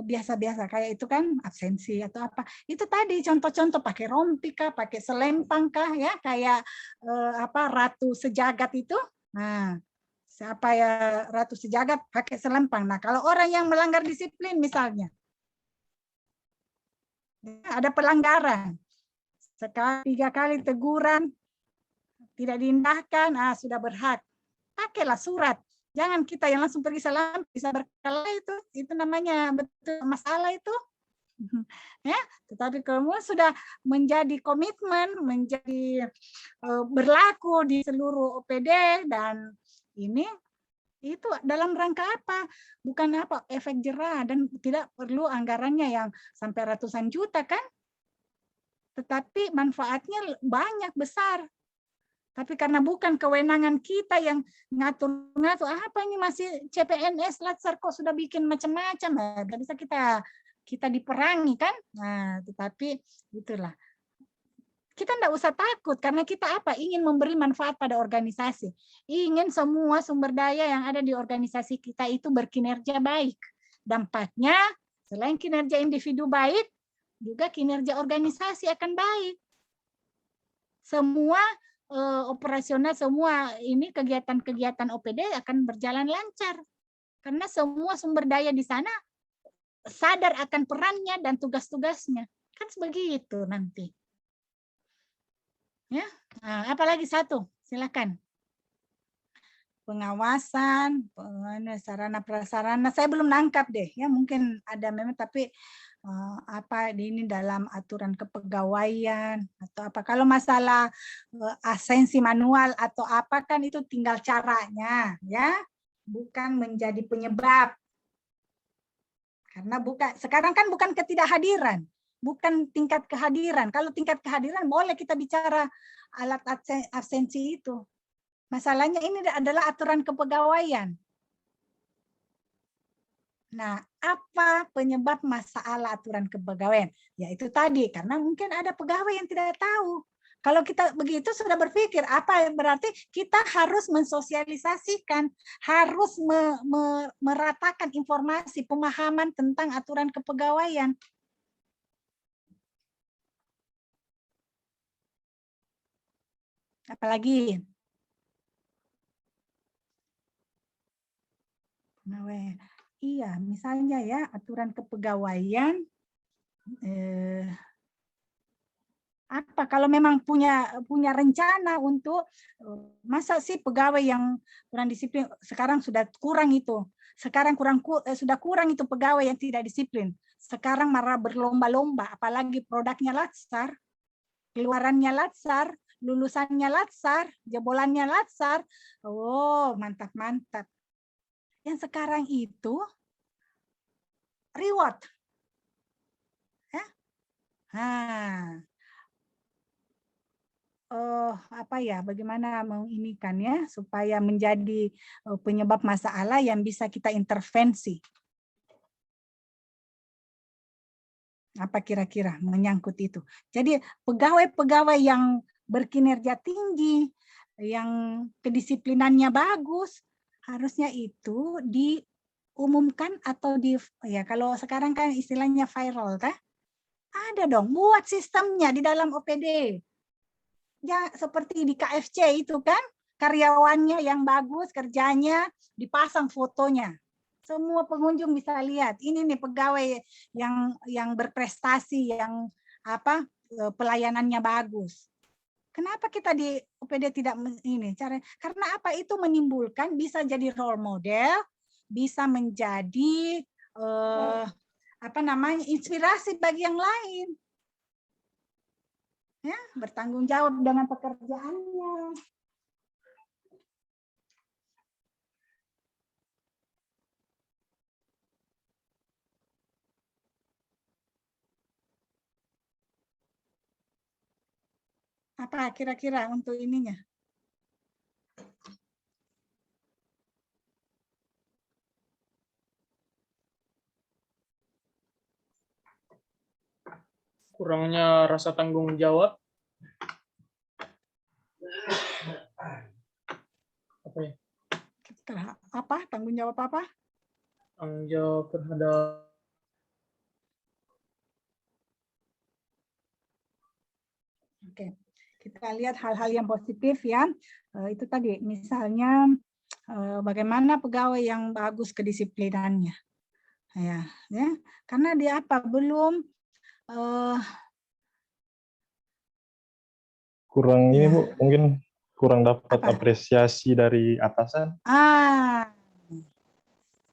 biasa-biasa, kayak itu kan absensi atau apa. Itu tadi contoh-contoh pakai rompi kah, pakai selempang kah ya, kayak Ratu Sejagat itu. Nah, siapa ya Ratu Sejagat pakai selempang. Nah, kalau orang yang melanggar disiplin misalnya, ada pelanggaran. sekali 3 kali teguran tidak diindahkan, sudah berhak. Pakailah surat. Jangan kita yang langsung pergi salam bisa berkala, itu namanya betul masalah itu. Ya, tetapi kalau sudah menjadi komitmen, menjadi berlaku di seluruh OPD dan ini itu dalam rangka apa? Bukan apa efek jerah dan tidak perlu anggarannya yang sampai ratusan juta kan? Tetapi manfaatnya banyak besar. Tapi karena bukan kewenangan kita yang ngatur-ngatur, apa ini masih CPNS Latsar kok sudah bikin macam-macam, nggak bisa kita diperangi kan? Nah, tetapi itulah. Kita enggak usah takut karena kita apa? Ingin memberi manfaat pada organisasi. Ingin semua sumber daya yang ada di organisasi kita itu berkinerja baik. Dampaknya selain kinerja individu baik, juga kinerja organisasi akan baik. Semua operasional, semua ini kegiatan-kegiatan OPD akan berjalan lancar. Karena semua sumber daya di sana sadar akan perannya dan tugas-tugasnya. Kan sebegitu nanti. Ya, nah, apalagi satu, silakan. Pengawasan, sarana prasarana, saya belum nangkap deh, ya mungkin ada memang, tapi apa ini dalam aturan kepegawaian atau apa. Kalau masalah asensi manual atau apa kan itu tinggal caranya, ya, bukan menjadi penyebab. Karena sekarang kan bukan ketidakhadiran. Bukan tingkat kehadiran. Kalau tingkat kehadiran boleh kita bicara alat absensi itu. Masalahnya ini adalah aturan kepegawaian. Nah, apa penyebab masalah aturan kepegawaian? Ya itu tadi, karena mungkin ada pegawai yang tidak tahu. Kalau kita begitu sudah berpikir, apa berarti kita harus mensosialisasikan, harus meratakan informasi, pemahaman tentang aturan kepegawaian. Apalagi iya, misalnya ya aturan kepegawaian apa kalau memang punya rencana untuk masa sih pegawai yang kurang disiplin sekarang sudah kurang itu. Sekarang sudah kurang itu pegawai yang tidak disiplin. Sekarang malah berlomba-lomba, apalagi produknya Latsar, keluarannya Latsar, lulusannya Latsar, jebolannya Latsar. Oh, mantap-mantap. Yang sekarang itu reward. Ya? Nah, apa ya? Bagaimana menginikan ya supaya menjadi penyebab masalah yang bisa kita intervensi. Apa kira-kira menyangkut itu? Jadi pegawai-pegawai yang berkinerja tinggi, yang kedisiplinannya bagus, harusnya itu diumumkan atau ya kalau sekarang kan istilahnya viral kan? Ada dong, buat sistemnya di dalam OPD. Ya seperti di KFC itu kan, karyawannya yang bagus kerjanya dipasang fotonya. Semua pengunjung bisa lihat. Ini nih pegawai yang berprestasi, yang apa pelayanannya bagus. Kenapa kita di OPD tidak ini? Karena apa itu menimbulkan bisa jadi role model, bisa menjadi apa namanya inspirasi bagi yang lain. Ya, bertanggung jawab dengan pekerjaannya. Apa kira-kira untuk ininya?
Kurangnya rasa tanggung jawab. Apa ya?
Apa? Tanggung jawab apa?
Tanggung jawab terhadap
Oke. Kita lihat hal-hal yang positif ya. Itu tadi misalnya bagaimana pegawai yang bagus kedisiplinannya. Ya, karena dia apa belum
kurang ini Bu, mungkin kurang dapat
Apa?
apresiasi dari atasan.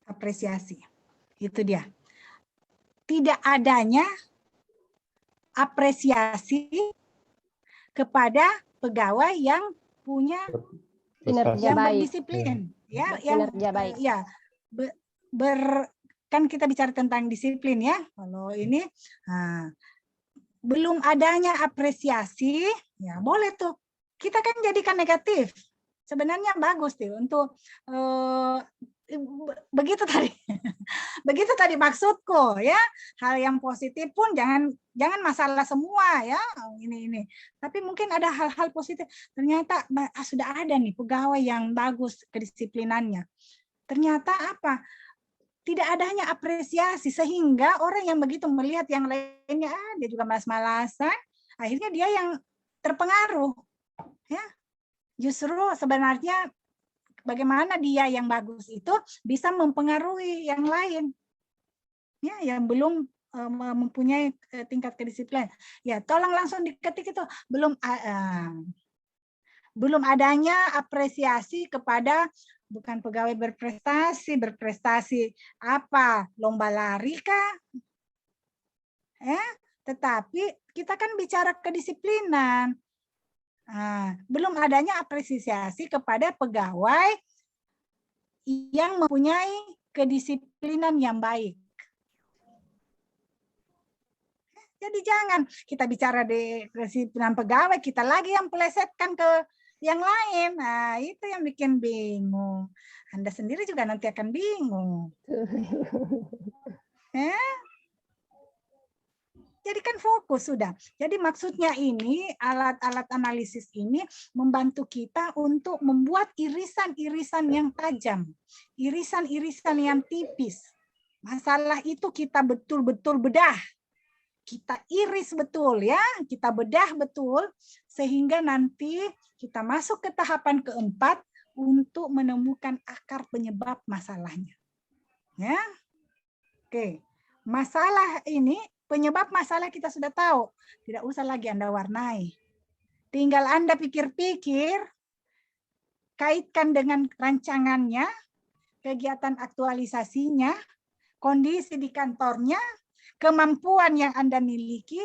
Apresiasi. Itu dia. Tidak adanya apresiasi kepada pegawai yang punya
Kinerja
yang
baik.
berdisiplin, ya,
Berkinerja baik.
ya, kan kita bicara tentang disiplin ya. Kalau ini belum adanya apresiasi, ya boleh tuh. Kita kan jadikan negatif. Sebenarnya bagus tuh untuk begitu tadi. Begitu tadi maksudku ya. Hal yang positif pun jangan masalah semua ya. Ini. Tapi mungkin ada hal-hal positif. Ternyata sudah ada nih pegawai yang bagus kedisiplinannya. Ternyata apa? Tidak adanya apresiasi sehingga orang yang begitu melihat yang lainnya dia juga malas-malasan, akhirnya dia yang terpengaruh. Ya. Justru sebenarnya bagaimana dia yang bagus itu bisa mempengaruhi yang lain, ya, yang belum mempunyai tingkat kedisiplinan. Ya, tolong langsung diketik itu. Belum adanya apresiasi kepada bukan pegawai berprestasi apa? Lomba lari kah? Tetapi kita kan bicara kedisiplinan. Belum adanya apresiasi kepada pegawai yang mempunyai kedisiplinan yang baik. Jadi jangan kita bicara di kedisiplinan pegawai, kita lagi yang pelesetkan ke yang lain. Nah, itu yang bikin bingung. Anda sendiri juga nanti akan bingung. Jadi kan fokus sudah. Jadi maksudnya ini alat-alat analisis ini membantu kita untuk membuat irisan-irisan yang tajam, irisan-irisan yang tipis. Masalah itu kita betul-betul bedah. Kita iris betul ya, kita bedah betul sehingga nanti kita masuk ke tahapan keempat untuk menemukan akar penyebab masalahnya. Ya. Oke. Masalah ini, penyebab masalah kita sudah tahu. Tidak usah lagi Anda warnai. Tinggal Anda pikir-pikir, kaitkan dengan rancangannya, kegiatan aktualisasinya, kondisi di kantornya, kemampuan yang Anda miliki.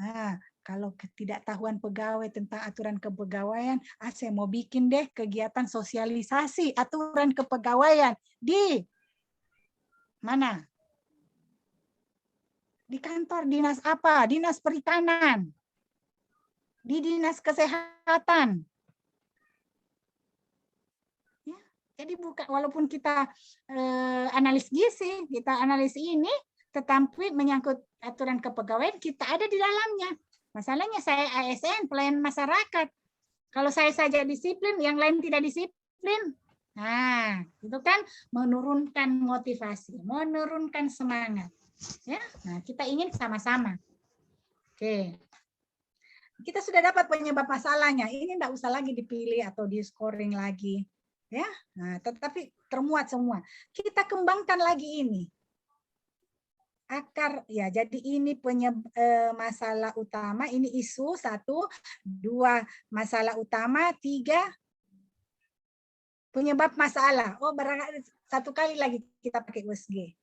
Nah, kalau ketidaktahuan pegawai tentang aturan kepegawaian, saya mau bikin deh kegiatan sosialisasi aturan kepegawaian di mana? Di kantor dinas apa? Dinas Perikanan. Di dinas kesehatan. Ya, jadi bukan walaupun kita analis gizi, kita analis ini, tetapi menyangkut aturan kepegawaian kita ada di dalamnya. Masalahnya saya ASN, pelayan masyarakat. Kalau saya saja disiplin, yang lain tidak disiplin. Nah, itu kan menurunkan motivasi, menurunkan semangat. Ya, nah kita ingin sama-sama. Oke. Kita sudah dapat penyebab masalahnya. Ini enggak usah lagi dipilih atau di scoring lagi. Ya, nah, tetapi termuat semua. Kita kembangkan lagi ini. Akar ya, jadi ini masalah utama, ini isu 1, 2 masalah utama, 3 penyebab masalah. Oh, barangkali satu kali lagi kita pakai USG.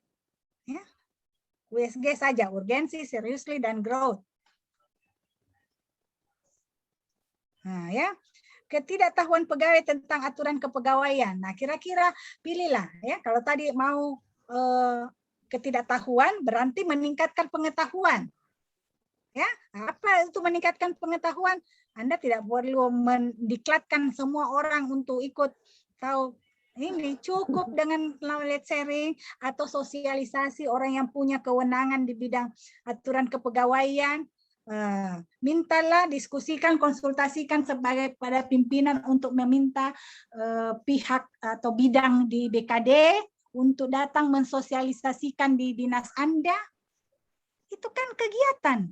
Ya. USG saja, urgensi, seriously, dan growth. Nah, ya. Ketidaktahuan pegawai tentang aturan kepegawaian. Nah, kira-kira pilihlah ya. Kalau tadi mau ketidaktahuan berarti meningkatkan pengetahuan. Ya, apa itu meningkatkan pengetahuan? Anda tidak perlu mendiklatkan semua orang untuk ikut tahu ini, cukup dengan knowledge sharing atau sosialisasi orang yang punya kewenangan di bidang aturan kepegawaian. Mintalah, diskusikan, konsultasikan sebagai pada pimpinan untuk meminta pihak atau bidang di BKD untuk datang mensosialisasikan di dinas Anda. Itu kan kegiatan.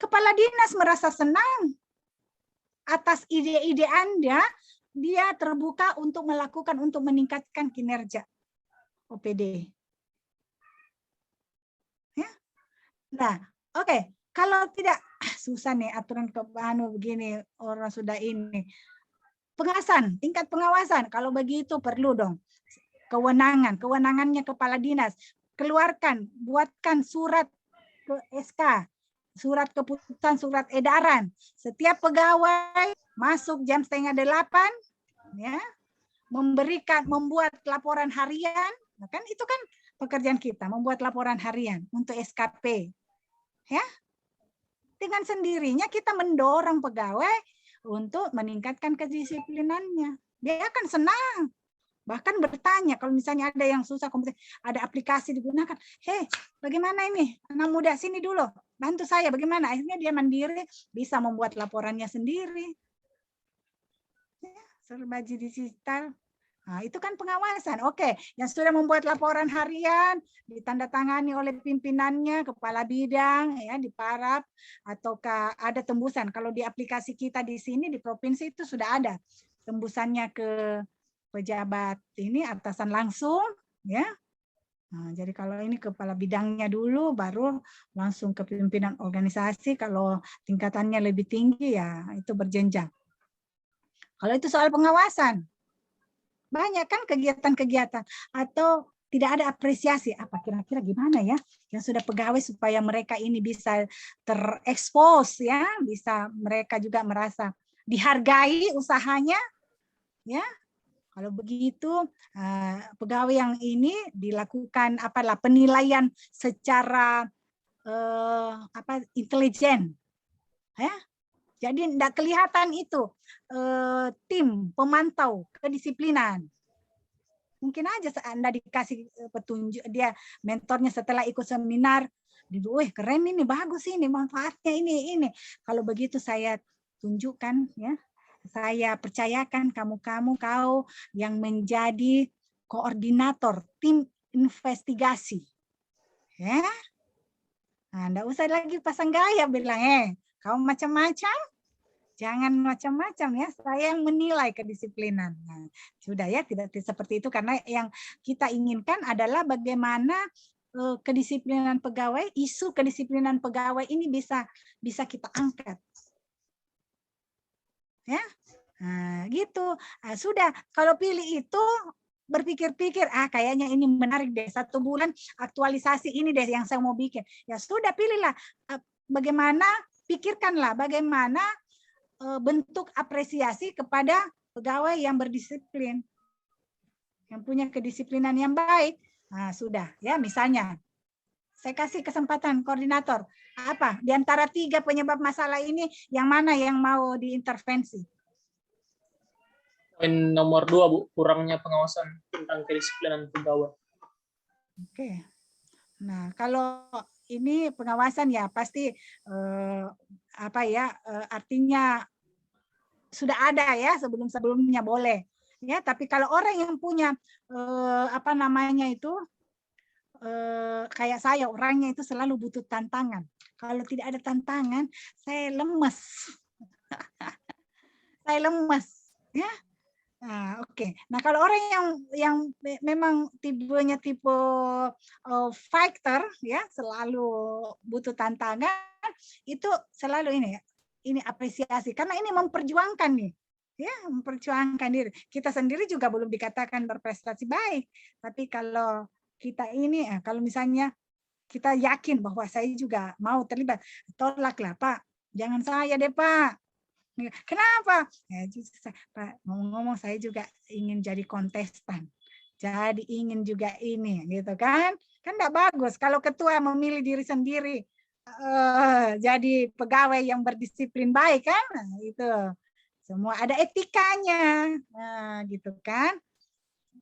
Kepala dinas merasa senang atas ide-ide Anda, dia terbuka untuk melakukan, untuk meningkatkan kinerja OPD. Ya? Nah, oke. Kalau tidak, susah nih aturan begini, orang sudah ini. Pengawasan, tingkat pengawasan. Kalau begitu perlu dong kewenangannya kepala dinas. Keluarkan, buatkan surat ke SK, surat keputusan, surat edaran. Setiap pegawai masuk jam 7:30, ya, membuat laporan harian. Nah, kan itu kan pekerjaan kita, membuat laporan harian untuk SKP. Ya, dengan sendirinya kita mendorong pegawai untuk meningkatkan kedisiplinannya. Dia akan senang. Bahkan bertanya, kalau misalnya ada yang susah komputer, ada aplikasi digunakan. Hei, bagaimana ini? Anak muda sini dulu, bantu saya bagaimana? Akhirnya dia mandiri, bisa membuat laporannya sendiri. Ya, serba digital. Nah, itu kan pengawasan. Oke, yang sudah membuat laporan harian ditandatangani oleh pimpinannya, kepala bidang, ya, di Parab, ataukah ada tembusan. Kalau di aplikasi kita di sini di provinsi itu sudah ada tembusannya ke pejabat ini atasan langsung, ya. Nah, jadi kalau ini kepala bidangnya dulu, baru langsung ke pimpinan organisasi. Kalau tingkatannya lebih tinggi, ya itu berjenjang. Kalau itu soal pengawasan. Banyak kan kegiatan-kegiatan atau tidak ada apresiasi, apa kira-kira gimana ya yang sudah pegawai supaya mereka ini bisa terekspos, ya, bisa mereka juga merasa dihargai usahanya, ya. Kalau begitu pegawai yang ini dilakukan penilaian secara intelijen, ya. Jadi tidak kelihatan itu tim pemantau kedisiplinan. Mungkin aja Anda dikasih petunjuk, dia mentornya setelah ikut seminar, keren ini, bagus ini, manfaatnya ini. Kalau begitu saya tunjukkan, ya, saya percayakan kau yang menjadi koordinator tim investigasi. Ya, nah, enggak usah lagi pasang gaya bilang, kau macam-macam, jangan macam-macam ya. Saya yang menilai kedisiplinan. Nah, sudah ya, tidak seperti itu karena yang kita inginkan adalah bagaimana kedisiplinan pegawai, isu kedisiplinan pegawai ini bisa kita angkat. Ya, nah, gitu. Nah, sudah. Kalau pilih itu berpikir-pikir, kayaknya ini menarik deh. 1 bulan aktualisasi ini deh yang saya mau bikin. Ya sudah, pilihlah. Bagaimana, pikirkanlah bagaimana bentuk apresiasi kepada pegawai yang berdisiplin, yang punya kedisiplinan yang baik. Nah, sudah ya, misalnya saya kasih kesempatan koordinator, apa di antara 3 penyebab masalah ini yang mana yang mau diintervensi?
Poin nomor 2, Bu, kurangnya pengawasan tentang kedisiplinan pegawai. Oke.
Nah, kalau ini pengawasan ya pasti artinya sudah ada ya sebelum-sebelumnya boleh. Ya, tapi kalau orang yang punya kayak saya, orangnya itu selalu butuh tantangan. Kalau tidak ada tantangan, saya lemes. Saya lemes, ya. Nah, oke. Nah, kalau orang yang memang tipenya tipe fighter, ya, selalu butuh tantangan, itu selalu ini apresiasi karena ini memperjuangkan nih. Ya, memperjuangkan diri. Kita sendiri juga belum dikatakan berprestasi baik, tapi kalau kita ini, kalau misalnya kita yakin bahwa saya juga mau terlibat, tolaklah Pak, jangan saya deh Pak. Kenapa? Ya, Pak, ngomong-ngomong saya juga ingin jadi kontestan, jadi ingin juga ini, gitu kan? Kan enggak bagus kalau ketua memilih diri sendiri jadi pegawai yang berdisiplin baik kan? Nah, itu semua ada etikanya, nah, gitu kan?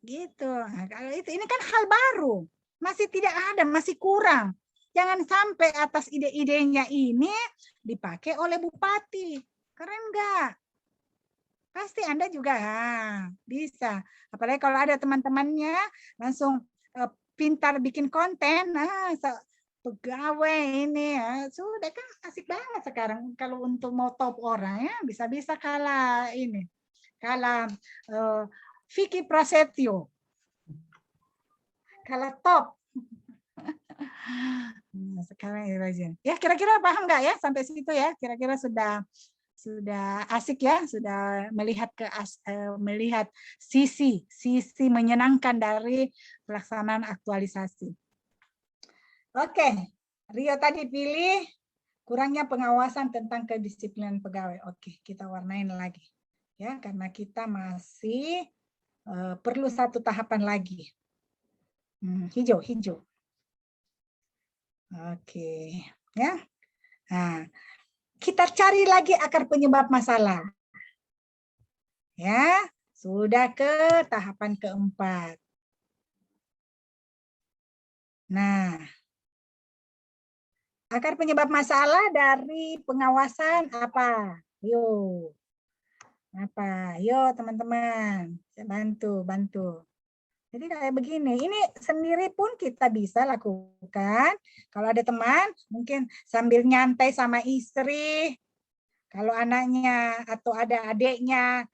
Gitu. Nah, kalau ini kan hal baru, masih tidak ada, masih kurang. Jangan sampai atas ide-idenya ini dipakai oleh bupati. Keren nggak? Pasti Anda juga bisa. Apalagi kalau ada teman-temannya langsung pintar bikin konten, pegawai ini sudah kan asik banget sekarang. Kalau untuk mau top orang ya bisa-bisa kalah Vicky Prasetyo. Kalah top. Sekarang erosion. Ya, kira-kira paham nggak ya sampai situ ya? Kira-kira sudah asik ya, sudah melihat melihat sisi menyenangkan dari pelaksanaan aktualisasi. Oke, Rio tadi pilih kurangnya pengawasan tentang kedisiplinan pegawai. Oke, kita warnain lagi ya, karena kita masih perlu satu tahapan lagi. Hijau. Oke, ya. Nah, kita cari lagi akar penyebab masalah. Ya, sudah ke tahapan keempat. Nah, akar penyebab masalah dari pengawasan apa? Yuk. Apa? Yuk teman-teman, bantu. Jadi kayak begini, ini sendiri pun kita bisa lakukan. Kalau ada teman, mungkin sambil nyantai sama istri, kalau anaknya atau ada adiknya,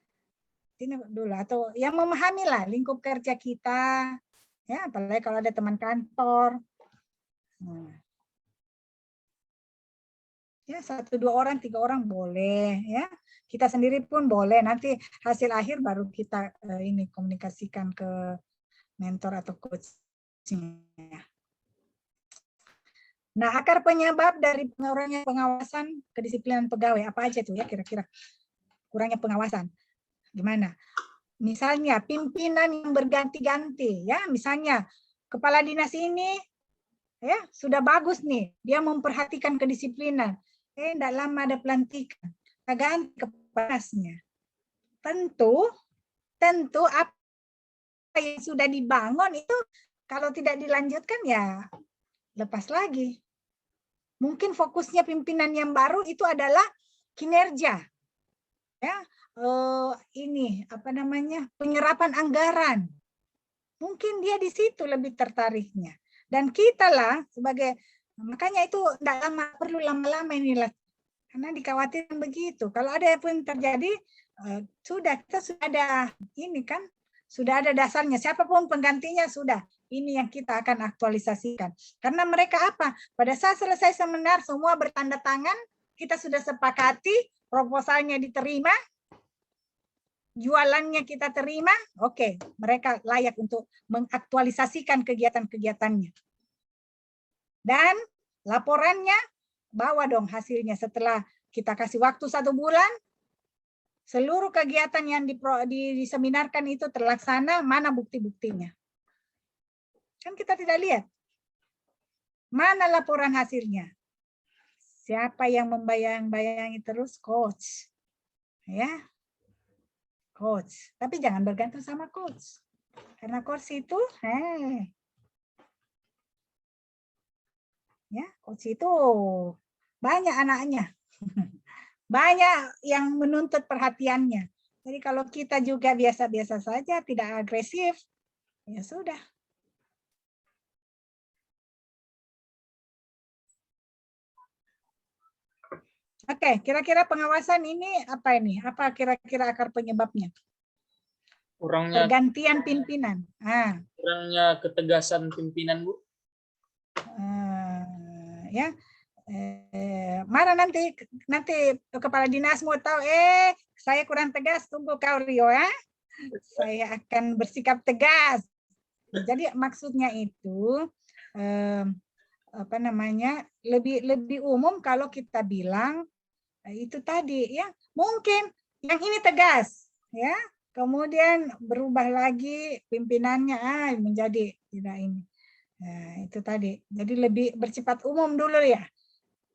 ini dulu, atau yang memahami lah lingkup kerja kita, ya apalagi kalau ada teman kantor. Ya 1, 2 orang, 3 orang boleh, ya. Kita sendiri pun boleh. Nanti hasil akhir baru kita ini komunikasikan ke mentor atau coachnya. Nah, akar penyebab dari kurangnya pengawasan kedisiplinan pegawai apa aja tuh ya kira-kira? Kurangnya pengawasan. Gimana? Misalnya pimpinan yang berganti-ganti ya, misalnya kepala dinas ini ya sudah bagus nih, dia memperhatikan kedisiplinan. Tidak lama ada pelantikan, ganti kepalanya. Tentu apa yang sudah dibangun itu kalau tidak dilanjutkan ya lepas lagi. Mungkin fokusnya pimpinan yang baru itu adalah kinerja, ya ini apa namanya penyerapan anggaran. Mungkin dia di situ lebih tertariknya. Dan kita lah sebagai makanya itu tidak perlu lama-lama inilah karena dikhawatirkan begitu. Kalau ada pun terjadi kita sudah ada ini kan. Sudah ada dasarnya, siapapun penggantinya sudah. Ini yang kita akan aktualisasikan. Karena mereka apa? Pada saat selesai seminar, semua bertanda tangan, kita sudah sepakati, proposalnya diterima, jualannya kita terima, oke, mereka layak untuk mengaktualisasikan kegiatan-kegiatannya. Dan laporannya, bawa dong hasilnya setelah kita kasih waktu 1 bulan, seluruh kegiatan yang diseminarkan itu terlaksana, mana bukti-buktinya? Kan kita tidak lihat. Mana laporan hasilnya? Siapa yang membayang-bayangi terus? Coach. Ya. Coach. Tapi jangan bergantung sama coach. Karena coach itu, ya, coach itu banyak anaknya. Banyak yang menuntut perhatiannya. Jadi kalau kita juga biasa-biasa saja, tidak agresif, ya sudah. Oke, kira-kira pengawasan ini apa ini? Apa kira-kira akar penyebabnya?
Kurangnya
pergantian pimpinan.
Kurangnya ketegasan pimpinan, Bu.
Ya. Mana nanti kepala dinas mau tahu saya kurang tegas, tunggu kau Rio ya, saya akan bersikap tegas. Jadi maksudnya itu apa namanya lebih umum kalau kita bilang itu tadi ya, mungkin yang ini tegas ya, kemudian berubah lagi pimpinannya menjadi tidak ini. Nah, itu tadi. Jadi lebih bersifat umum dulu ya.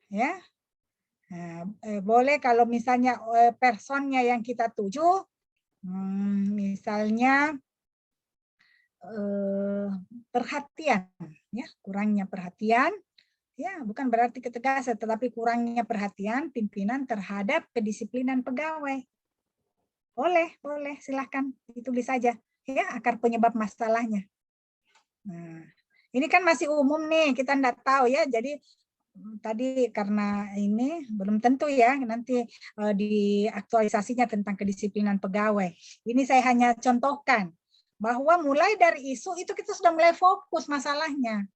Ya, nah, boleh kalau misalnya personnya yang kita tuju, misalnya perhatian, ya kurangnya perhatian, ya bukan berarti ketegasan, tetapi kurangnya perhatian pimpinan terhadap kedisiplinan pegawai. Boleh, silahkan ditulis saja, ya akar penyebab masalahnya. Nah, ini kan masih umum nih, kita enggak tahu ya, jadi tadi karena ini belum tentu ya nanti di aktualisasinya tentang kedisiplinan pegawai. Ini saya hanya contohkan bahwa mulai dari isu itu kita sudah mulai fokus masalahnya.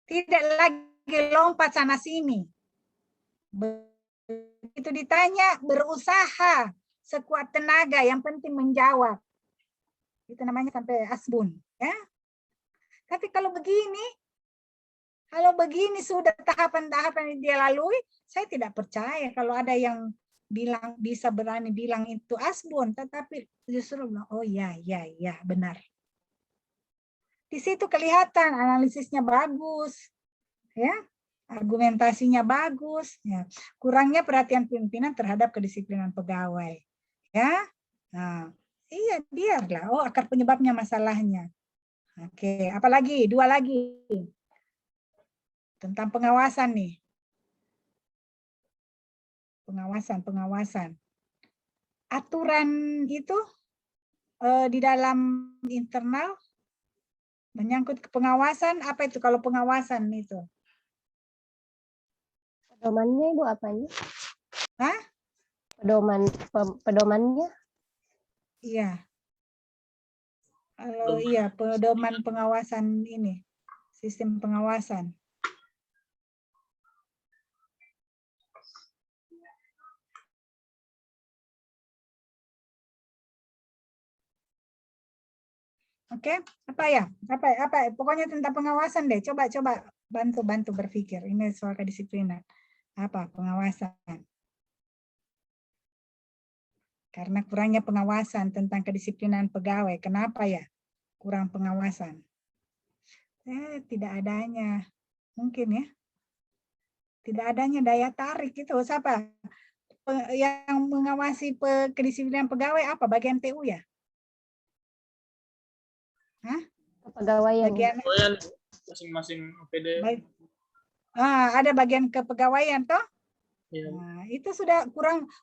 Tidak lagi lompat sana sini. Begitu ditanya, berusaha sekuat tenaga, yang penting menjawab. Itu namanya sampai asbun, ya. Tapi kalau begini sudah tahapan-tahapan yang dia lalui, saya tidak percaya kalau ada yang bisa berani bilang itu asbun, tetapi justru bilang, oh ya benar. Di situ kelihatan analisisnya bagus, ya, argumentasinya bagus, ya. Kurangnya perhatian pimpinan terhadap kedisiplinan pegawai, ya. Nah, iya, biarlah. Oh, akar penyebabnya masalahnya. Oke, apalagi? 2 lagi. Tentang pengawasan nih. Pengawasan. Aturan itu di dalam internal menyangkut ke pengawasan, apa itu kalau pengawasan itu?
Pedomannya Ibu apanya?
Hah?
Pedomannya?
Iya. Kalau iya, pedoman pengawasan ini, sistem pengawasan. Oke, apa ya? Apa? Pokoknya tentang pengawasan deh. Coba bantu berpikir. Ini soal kedisiplinan. Apa pengawasan? Karena kurangnya pengawasan tentang kedisiplinan pegawai. Kenapa ya? Kurang pengawasan. Tidak adanya. Mungkin ya. Tidak adanya daya tarik itu. Siapa? Yang mengawasi kedisiplinan pegawai apa? Bagian TU ya? Hah?
Kepegawaian.
Bagian
masing-masing OPD.
Ada bagian kepegawaian toh? Ya. Nah, itu sudah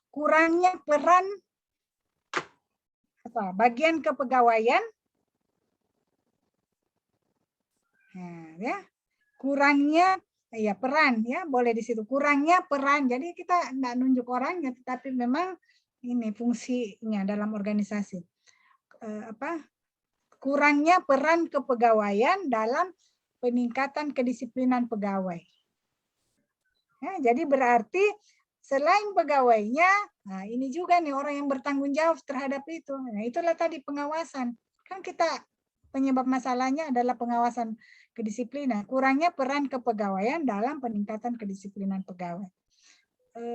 kurangnya peran apa? Bagian kepegawaian. Nah, ya. Kurangnya ya peran ya, boleh di situ. Kurangnya peran. Jadi kita enggak nunjuk orangnya, tetapi memang ini fungsinya dalam organisasi. Kurangnya peran kepegawaian dalam peningkatan kedisiplinan pegawai. Ya, jadi berarti selain pegawainya, nah ini juga nih orang yang bertanggung jawab terhadap itu. Nah, itulah tadi pengawasan. Kan kita penyebab masalahnya adalah pengawasan kedisiplinan. Kurangnya peran kepegawaian dalam peningkatan kedisiplinan pegawai.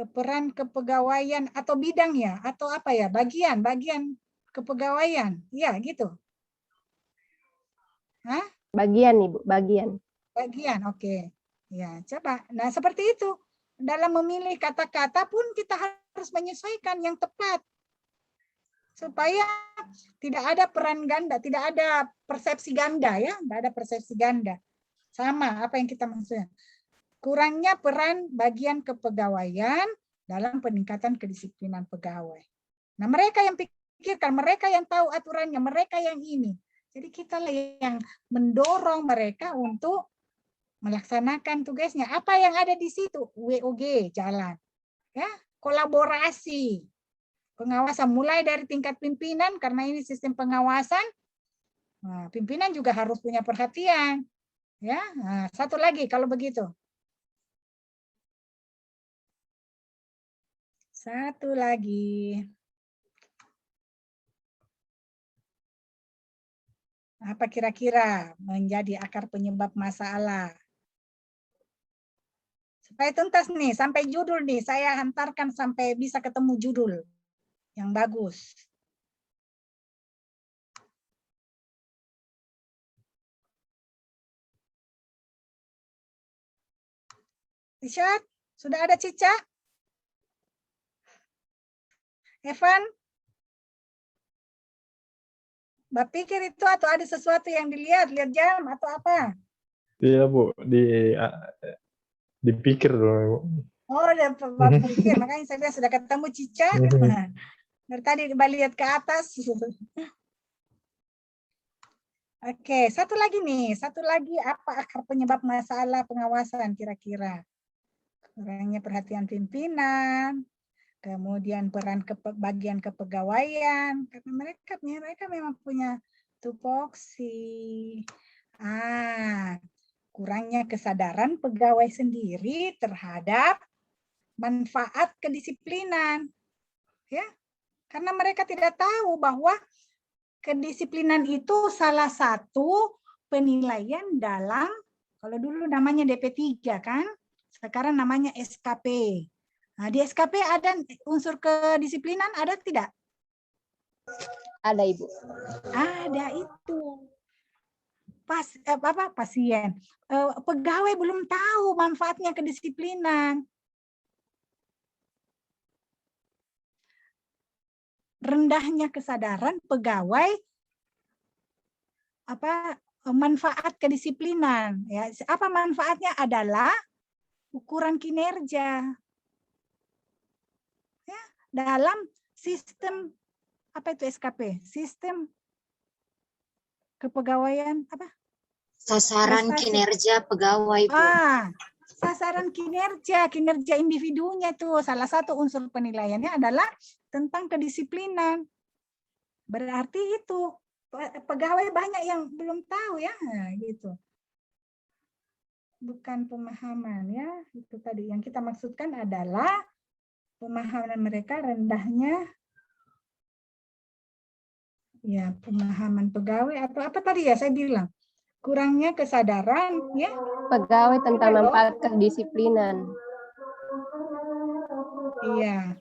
Peran kepegawaian atau bidang ya, atau apa ya, bagian kepegawaian. Ya, gitu. Hah? Bagian, Ibu, bagian. Bagian, oke. Ya, coba. Nah, seperti itu. Dalam memilih kata-kata pun kita harus menyesuaikan yang tepat. Supaya tidak ada peran ganda, tidak ada persepsi ganda ya, tidak ada persepsi ganda. Sama apa yang kita maksudnya. Kurangnya peran bagian kepegawaian dalam peningkatan kedisiplinan pegawai. Nah, mereka yang pikirkan, mereka yang tahu aturannya, mereka yang ini. Jadi kita yang mendorong mereka untuk melaksanakan tugasnya. Apa yang ada di situ? WOG jalan. Ya, kolaborasi. Pengawasan mulai dari tingkat pimpinan karena ini sistem pengawasan. Nah, pimpinan juga harus punya perhatian. Ya, nah, satu lagi kalau begitu. Satu lagi. Apa kira-kira menjadi akar penyebab masalah? Supaya tuntas nih, sampai judul nih, saya hantarkan sampai bisa ketemu judul yang bagus. Richard, sudah ada Cica? Evan? Mbak pikir itu atau ada sesuatu yang lihat jam atau apa?
Iya Bu, dipikir dulu.
Oh, udah pikir, makanya saya bilang sudah ketemu Cica. Dari tadi lihat ke atas. Oke, satu lagi nih, apa akar penyebab masalah pengawasan kira-kira? Kurangnya perhatian pimpinan, kemudian peran bagian kepegawaian, karena mereka memang punya tupoksi. kurangnya kesadaran pegawai sendiri terhadap manfaat kedisiplinan. Ya, karena mereka tidak tahu bahwa kedisiplinan itu salah satu penilaian dalam, kalau dulu namanya DP3 kan, sekarang namanya SKP. Nah, di SKP ada unsur kedisiplinan, ada tidak?
Ada, Ibu.
Ada itu. Pasien. Pegawai belum tahu manfaatnya kedisiplinan. Rendahnya kesadaran pegawai manfaat kedisiplinan, ya. Apa manfaatnya? Adalah ukuran kinerja, ya, dalam sistem apa itu SKP, sistem kepegawaian apa,
sasaran
prestasi.
Kinerja pegawai, Bu.
Sasaran kinerja individunya tuh salah satu unsur penilaiannya adalah tentang kedisiplinan. Berarti itu pegawai banyak yang belum tahu, ya, nah, gitu. Bukan pemahaman, ya, itu tadi yang kita maksudkan adalah pemahaman mereka rendahnya, ya, pemahaman pegawai atau apa tadi ya saya bilang, kurangnya kesadaran, ya,
Pegawai tentang manfaat kedisiplinan.
iya,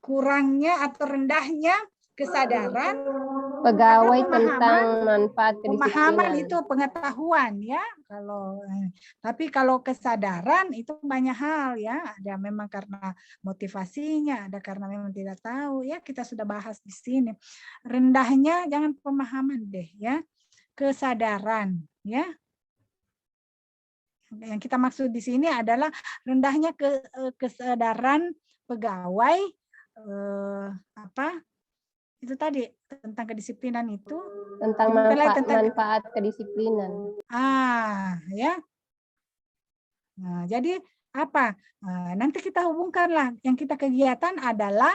kurangnya atau rendahnya kesadaran
Pegawai tentang manfaat
pemahaman
kedisiplinan.
itu pengetahuan, ya. Tapi kalau kesadaran itu banyak hal, ya. Ada memang karena motivasinya, ada karena memang tidak tahu, ya. Kita sudah bahas di sini. Rendahnya jangan pemahaman deh, ya. Kesadaran, ya. Yang kita maksud di sini adalah rendahnya kesadaran pegawai itu tadi tentang kedisiplinan itu,
Tentang manfaat kedisiplinan.
ya. Nah, jadi apa? Nanti kita hubungkanlah, yang kita kegiatan adalah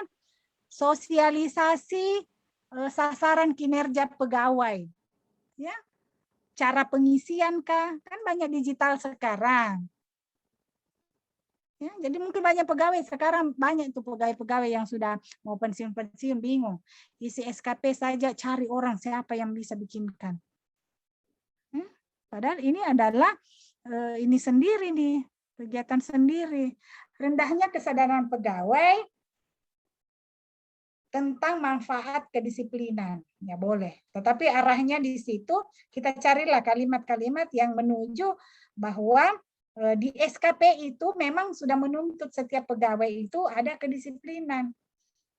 sosialisasi sasaran kinerja pegawai, ya. Cara pengisian kah? Kan banyak digital sekarang. Ya, jadi mungkin banyak pegawai sekarang, banyak tuh pegawai-pegawai yang sudah mau pensiun bingung. Isi SKP saja cari orang siapa yang bisa bikinkan. Padahal ini adalah ini sendiri nih, kegiatan sendiri. Rendahnya kesadaran pegawai tentang manfaat kedisiplinan. Ya boleh. Tetapi arahnya di situ kita carilah kalimat-kalimat yang menuju bahwa di SKP itu memang sudah menuntut setiap pegawai itu ada kedisiplinan.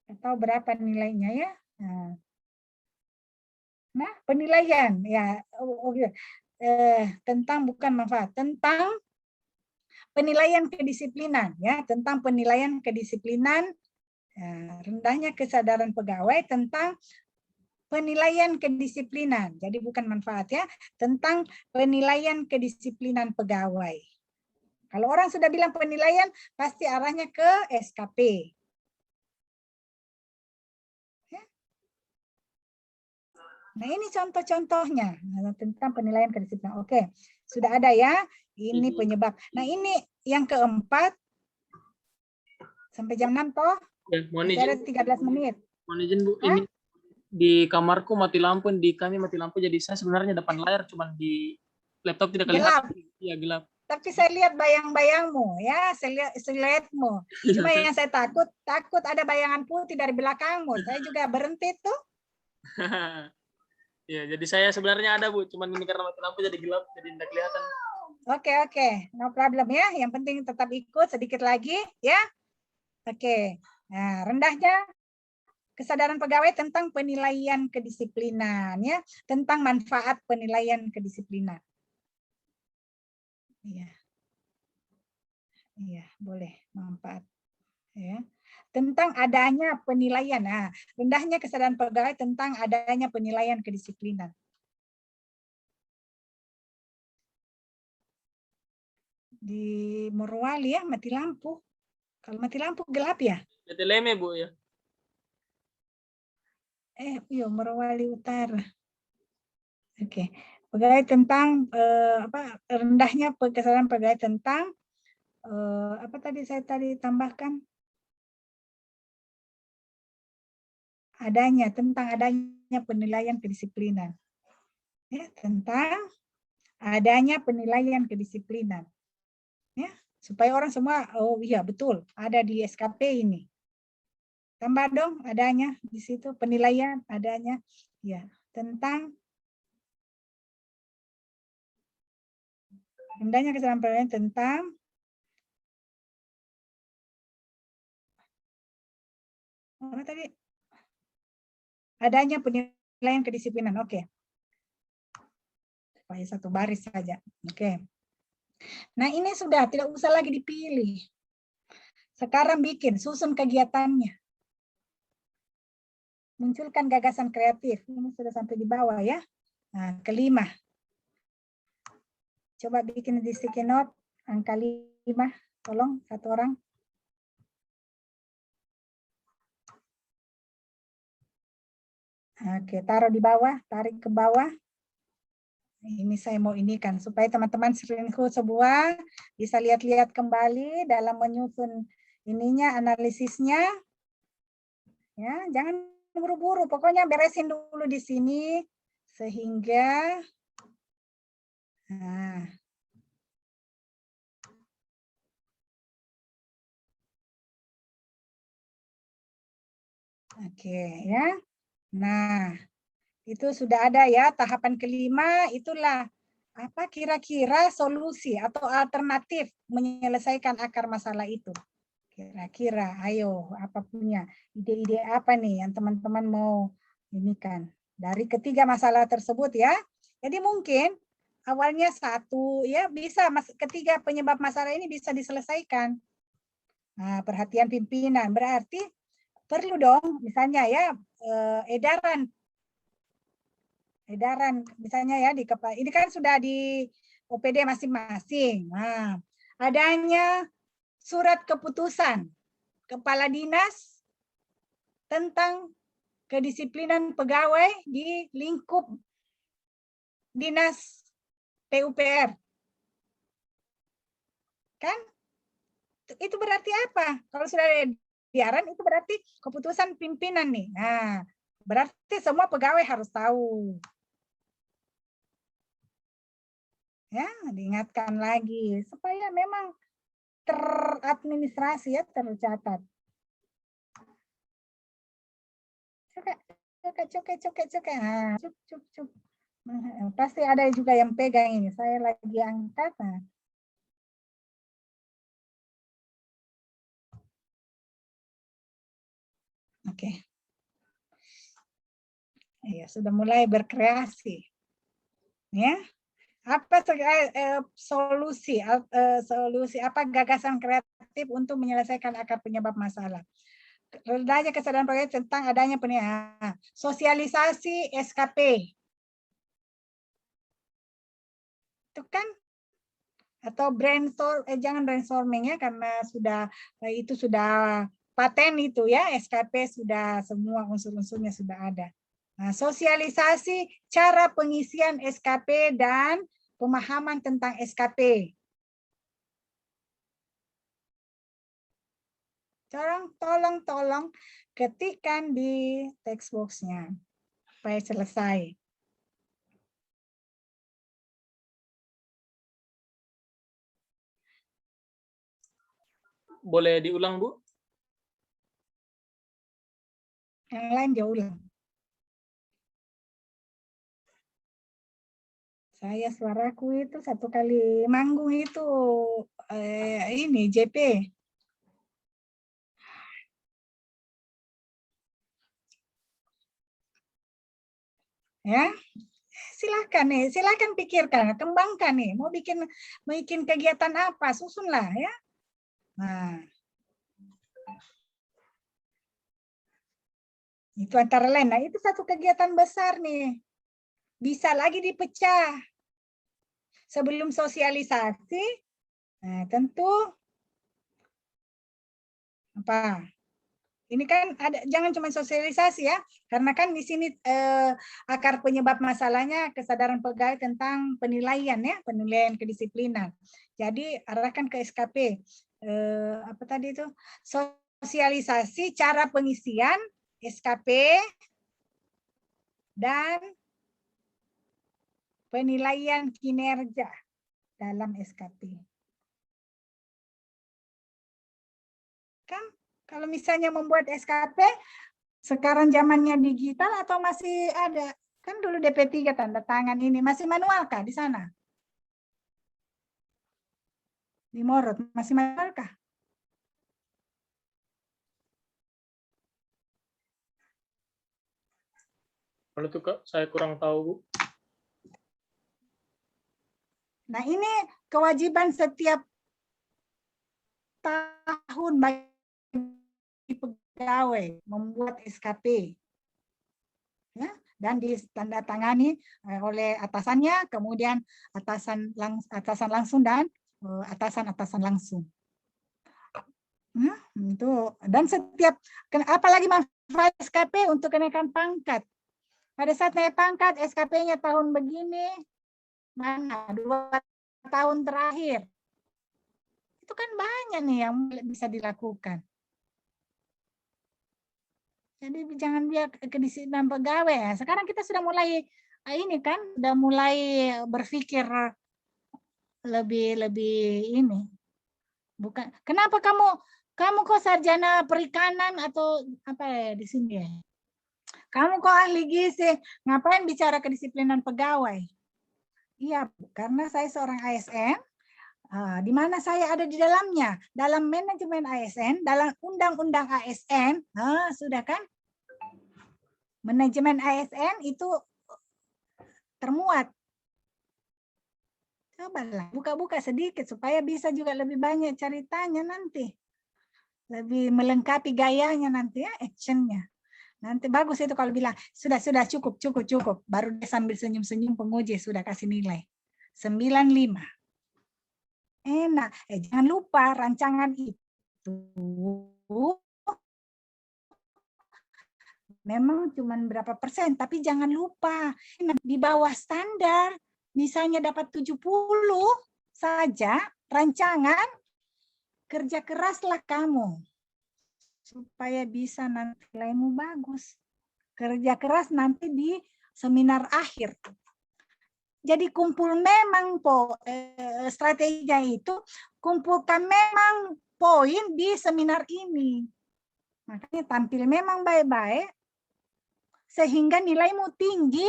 Atau berapa nilainya, ya. Nah, penilaian ya tentang bukan manfaat, tentang penilaian kedisiplinan, ya, tentang penilaian kedisiplinan. Rendahnya kesadaran pegawai tentang penilaian kedisiplinan. Jadi bukan manfaat, ya, tentang penilaian kedisiplinan pegawai. Kalau orang sudah bilang penilaian, pasti arahnya ke SKP. Ya. Nah, ini contoh-contohnya tentang penilaian kedisiplinan. Oke, sudah ada, ya. Ini penyebab. Nah, ini yang keempat. Sampai jam 6 toh?
Ya, mohon
Ada
izin.
13 menit.
Mohon izin, Bu. Ini di kamarku mati lampu, di kami mati lampu, jadi saya sebenarnya depan layar, cuman di laptop tidak kelihatan. Iya, gelap.
Tapi saya lihat bayang-bayangmu, ya, saya lihatmu. Cuma yang saya takut ada bayangan putih dari belakangmu. Saya juga berhenti tuh.
Ya, jadi saya sebenarnya ada, Bu, cuman ini karena mati lampu jadi gelap, jadi tidak kelihatan.
Oke, no problem, ya. Yang penting tetap ikut sedikit lagi, ya. Oke. Nah, rendahnya kesadaran pegawai tentang penilaian kedisiplinan, ya, tentang manfaat penilaian kedisiplinan. Iya. Iya, boleh manfaat, ya. Tentang adanya penilaian. Nah, rendahnya kesadaran pegawai tentang adanya penilaian kedisiplinan. Di Morowali, ya, mati lampu. Kalau mati lampu gelap, ya.
Jadi leme, Bu, ya.
Iya, Morowali Utara. Oke. Pegawai tentang rendahnya kesadaran pegawai tentang apa tadi saya tambahkan? Tentang adanya penilaian kedisiplinan. Ya, tentang adanya penilaian kedisiplinan. Ya, supaya orang semua, oh iya betul, ada di SKP ini. Tambah dong adanya di situ penilaian adanya, ya, tentang rendahnya kesadaran pegawai tentang apa tadi? Adanya penilaian kedisiplinan. Oke. Supaya satu baris saja. Oke. Nah, ini sudah tidak usah lagi dipilih. Sekarang susun kegiatannya. Munculkan gagasan kreatif. Ini sudah sampai di bawah ya. Nah, kelima. Coba bikin di sticky note angka 5. Tolong satu orang. Oke, taruh di bawah, tarik ke bawah. Ini saya mau inikan supaya teman-teman seringku semua bisa lihat-lihat kembali dalam menyusun ininya, analisisnya. Ya, jangan buru-buru, pokoknya beresin dulu di sini sehingga oke ya. Nah, itu sudah ada ya tahapan kelima, itulah apa kira-kira solusi atau alternatif menyelesaikan akar masalah itu. Kira-kira, ayo apa punya ide-ide apa nih yang teman-teman mau inikan dari ketiga masalah tersebut ya. Jadi mungkin awalnya satu ya bisa ketiga penyebab masalah ini bisa diselesaikan. Nah, perhatian pimpinan berarti perlu dong misalnya ya edaran misalnya ya di kepala ini kan sudah di OPD masing-masing. Nah, adanya surat keputusan kepala dinas tentang kedisiplinan pegawai di lingkup dinas PUPR. Kan? Itu berarti apa? Kalau sudah ada edaran itu berarti keputusan pimpinan nih. Nah, berarti semua pegawai harus tahu. Ya, diingatkan lagi supaya memang teradministrasi ya, tercatat. Coba. Nah, cuk. Pasti ada juga yang pegang ini. Saya lagi angkat. Nah. Oke. Ya, sudah mulai berkreasi. Ya. Apa solusi apa gagasan kreatif untuk menyelesaikan akar penyebab masalah? Rendahnya kesadaran pegawai tentang adanya sosialisasi SKP. Itu kan atau jangan brainstorming ya karena itu sudah paten itu ya, SKP sudah semua unsur-unsurnya sudah ada. Nah, sosialisasi cara pengisian SKP dan pemahaman tentang SKP. Tolong ketikkan di text box-nya supaya selesai.
Boleh diulang, Bu?
Yang lain dia ulang. Saya suaraku itu satu kali manggung itu ini JP. Ya, silakan pikirkan, kembangkan nih. Mau bikin kegiatan apa, susunlah ya. Nah, itu antara lain. Nah, itu satu kegiatan besar nih. Bisa lagi dipecah. Sebelum sosialisasi, nah tentu apa? Ini kan ada, jangan cuma sosialisasi ya, karena kan di sini akar penyebab masalahnya kesadaran pegawai tentang penilaian ya, penilaian kedisiplinan. Jadi arahkan ke SKP. Apa tadi itu? Sosialisasi cara pengisian SKP dan penilaian kinerja dalam SKP. Kan kalau misalnya membuat SKP, sekarang zamannya digital atau masih ada? Kan dulu DP3 tanda tangan ini, masih manual kah di sana? Di Morot, masih manual kah?
Kalau itu Kak, saya kurang tahu, Bu.
Nah ini kewajiban setiap tahun bagi pegawai membuat SKP. Ya, dan ditandatangani oleh atasannya, kemudian atasan langsung dan atasan langsung. Itu dan setiap apalagi manfaat SKP untuk kenaikan pangkat. Pada saat naik pangkat SKP-nya tahun begini, mana 2 tahun terakhir. Itu kan banyak nih yang bisa dilakukan. Jadi jangan biar kedisiplinan pegawai ya. Sekarang kita sudah mulai ini kan, sudah mulai berpikir lebih ini. Bukan. Kenapa kamu kok sarjana perikanan atau apa ya di sini ya? Kamu kok ahli gizi, ngapain bicara kedisiplinan pegawai? Iya, karena saya seorang ASN, di mana saya ada di dalamnya, dalam manajemen ASN, dalam undang-undang ASN, sudah kan? Manajemen ASN itu termuat. Cobalah buka-buka sedikit supaya bisa juga lebih banyak ceritanya nanti. Lebih melengkapi gayanya nanti ya, actionnya. Nanti bagus itu kalau bilang, sudah cukup. Baru dia sambil senyum-senyum penguji sudah kasih nilai. 95. Enak. Jangan lupa rancangan itu memang cuma berapa persen, tapi jangan lupa di bawah standar, misalnya dapat 70 saja rancangan, kerja keraslah kamu supaya bisa nanti nilaimu bagus. Kerja keras nanti di seminar akhir. Jadi kumpul memang strateginya itu, kumpulkan memang poin di seminar ini. Makanya tampil memang baik-baik, sehingga nilaimu tinggi,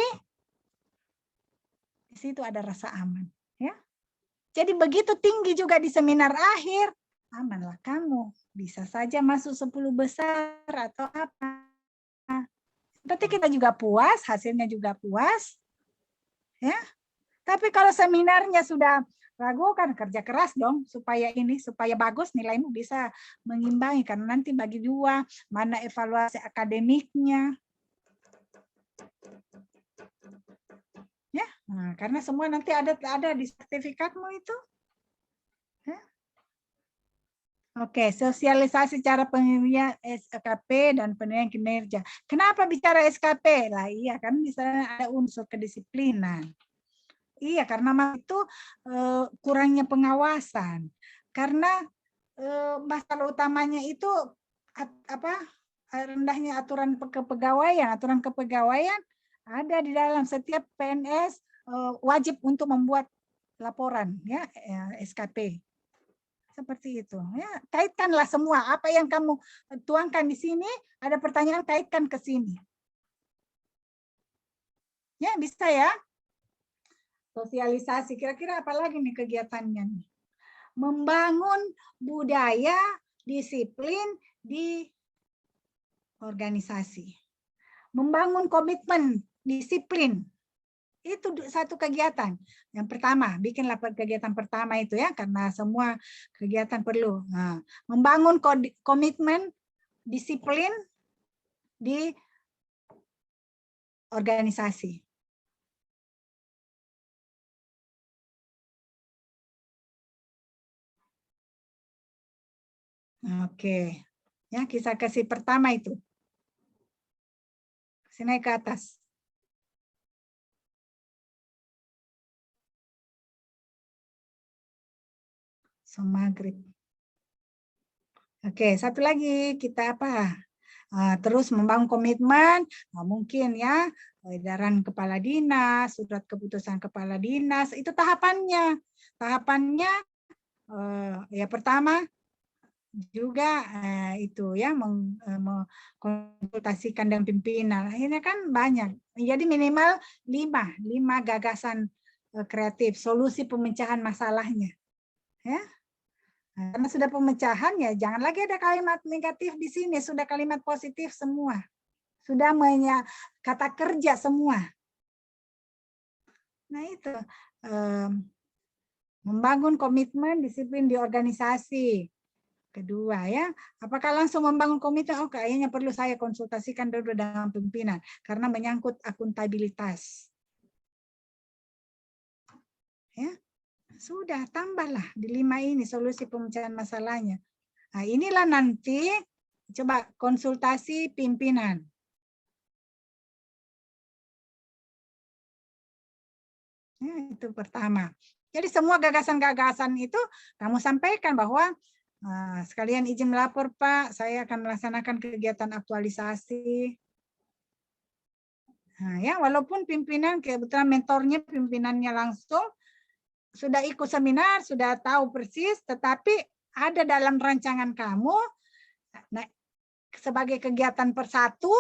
di situ ada rasa aman. Ya. Jadi begitu tinggi juga di seminar akhir, amanlah kamu. Bisa saja masuk 10 besar atau apa. Berarti kita juga puas, hasilnya juga puas. Ya. Tapi kalau seminarnya sudah ragu, kan kerja keras dong supaya bagus nilaimu bisa mengimbangi, karena nanti bagi 2, mana evaluasi akademiknya. Ya, nah, karena semua nanti ada di sertifikatmu itu. Ya. Oke, sosialisasi cara penilaian SKP dan penilaian kinerja. Kenapa bicara SKP? Lah iya kan misalnya ada unsur kedisiplinan. Iya, karena itu kurangnya pengawasan. Karena masalah utamanya itu rendahnya aturan kepegawaian. Aturan kepegawaian ada di dalam setiap PNS wajib untuk membuat laporan ya SKP. Seperti itu. Ya, kaitkanlah semua apa yang kamu tuangkan di sini, ada pertanyaan kaitkan ke sini. Ya, bisa ya. Sosialisasi, kira-kira apa lagi nih kegiatannya nih? Membangun budaya disiplin di organisasi. Membangun komitmen disiplin. Itu satu kegiatan. Yang pertama, bikinlah kegiatan pertama itu ya, karena semua kegiatan perlu. Nah, membangun komitmen disiplin di organisasi. Oke. Ya, kisah kasih pertama itu. Naik ke atas. So, maghrib. Oke, satu lagi kita apa? Terus membangun komitmen, mungkin ya edaran kepala dinas, surat keputusan kepala dinas, itu tahapannya. Tahapannya ya pertama juga itu ya mengkonsultasikan dengan pimpinan. Akhirnya kan banyak. Jadi minimal 5 gagasan kreatif, solusi pemecahan masalahnya. Ya. Karena sudah pemecahan ya jangan lagi ada kalimat negatif di sini, sudah kalimat positif semua. Sudah kata kerja semua. Nah itu membangun komitmen disiplin di organisasi. Kedua ya, apakah langsung membangun komitmen? Oh kayaknya perlu saya konsultasikan dulu dengan pimpinan karena menyangkut akuntabilitas. Ya, sudah tambahlah di 5 ini solusi pemecahan masalahnya. Nah inilah nanti coba konsultasi pimpinan. Ya, itu pertama. Jadi semua gagasan-gagasan itu kamu sampaikan bahwa sekalian izin melapor Pak, saya akan melaksanakan kegiatan aktualisasi. Nah, ya walaupun pimpinan kebetulan mentornya pimpinannya langsung sudah ikut seminar, sudah tahu persis, tetapi ada dalam rancangan kamu nah, sebagai kegiatan persatu,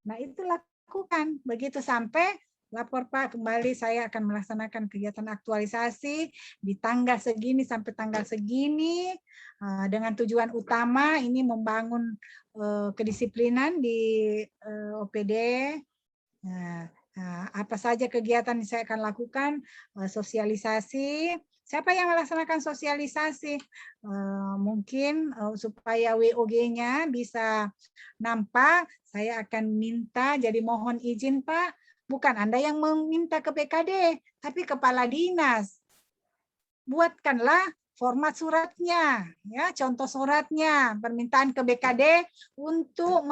nah itu lakukan begitu sampai lapor Pak kembali saya akan melaksanakan kegiatan aktualisasi di tanggal segini sampai tanggal segini dengan tujuan utama ini membangun kedisiplinan di OPD. Apa saja kegiatan yang saya akan lakukan, sosialisasi. Siapa yang melaksanakan sosialisasi? Mungkin supaya WOG-nya bisa nampak, saya akan minta jadi mohon izin Pak. Bukan Anda yang meminta ke PKD, tapi kepala dinas. Buatkanlah format suratnya, ya contoh suratnya, permintaan ke BKD untuk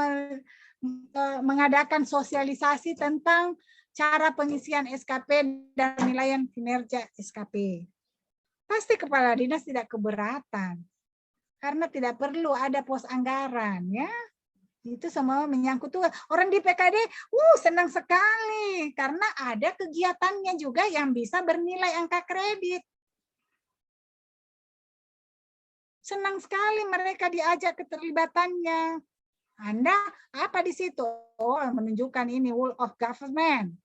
mengadakan sosialisasi tentang cara pengisian SKP dan penilaian kinerja SKP. Pasti kepala dinas tidak keberatan, karena tidak perlu ada pos anggaran, ya. Itu semua menyangkut tuh orang di PKD senang sekali karena ada kegiatannya juga yang bisa bernilai angka kredit. Senang sekali mereka diajak keterlibatannya. Anda apa di situ? Oh, menunjukkan ini whole of government.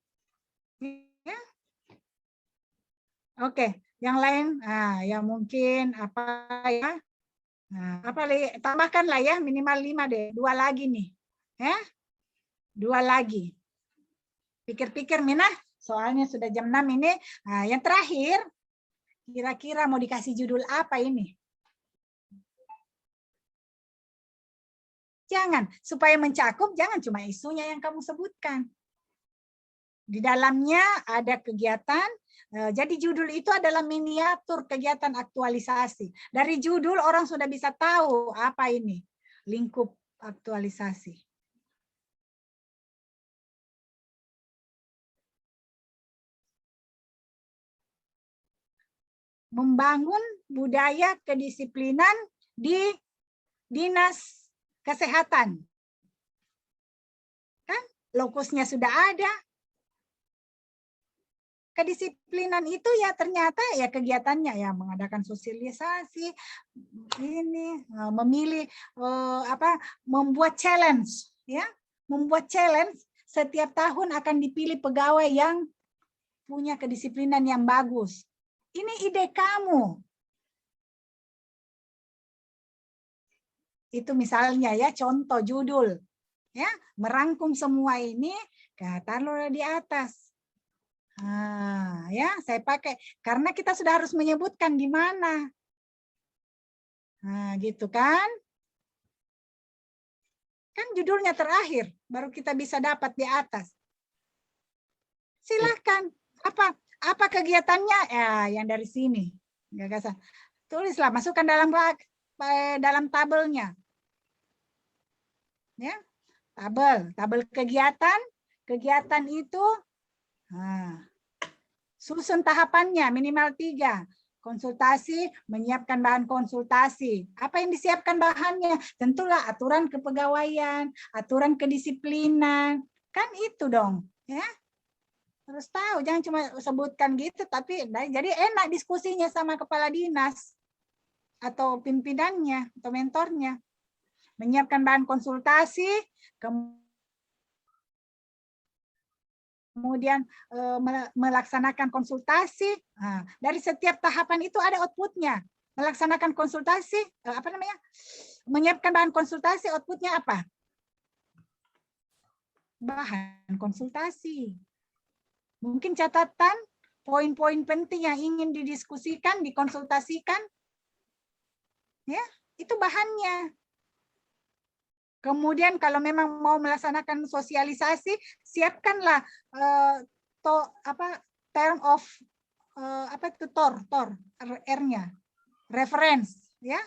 Ya. Oke, yang lain ya mungkin apa ya? Nah, apa lagi? Tambahkanlah ya minimal 5 deh, 2 lagi nih. Ya. 2 lagi. Pikir-pikir Minah, soalnya sudah jam 6 ini. Nah, yang terakhir, kira-kira mau dikasih judul apa ini? Jangan, supaya mencakup, jangan cuma isunya yang kamu sebutkan. Di dalamnya ada kegiatan, jadi judul itu adalah miniatur kegiatan aktualisasi. Dari judul orang sudah bisa tahu apa ini, lingkup aktualisasi. Membangun budaya kedisiplinan di dinas kesehatan. Kan lokusnya sudah ada. Kedisiplinan itu ya ternyata ya kegiatannya ya mengadakan sosialisasi, ini memilih membuat challenge ya, membuat challenge setiap tahun akan dipilih pegawai yang punya kedisiplinan yang bagus. Ini ide kamu. Itu misalnya ya contoh judul ya, merangkum semua ini taruh di atas. Ya saya pakai karena kita sudah harus menyebutkan di mana. Nah, gitu kan? Kan judulnya terakhir, baru kita bisa dapat di atas. Silakan. Apa kegiatannya? Ya, yang dari sini. Gagasan. Tulislah, masukkan dalam tabelnya. Ya, tabel kegiatan itu susun tahapannya minimal 3. Konsultasi, menyiapkan bahan konsultasi. Apa yang disiapkan bahannya? Tentulah aturan kepegawaian, aturan kedisiplinan. Kan itu dong, ya. Harus tahu, jangan cuma sebutkan gitu, tapi jadi enak diskusinya sama kepala dinas atau pimpinannya atau mentornya. Menyiapkan bahan konsultasi, kemudian melaksanakan konsultasi. Nah, dari setiap tahapan itu ada outputnya. Melaksanakan konsultasi, menyiapkan bahan konsultasi, outputnya apa? Bahan konsultasi. Mungkin catatan, poin-poin penting yang ingin didiskusikan, dikonsultasikan, ya, itu bahannya. Kemudian kalau memang mau melaksanakan sosialisasi, siapkanlah term of TOR, R-nya, reference, ya,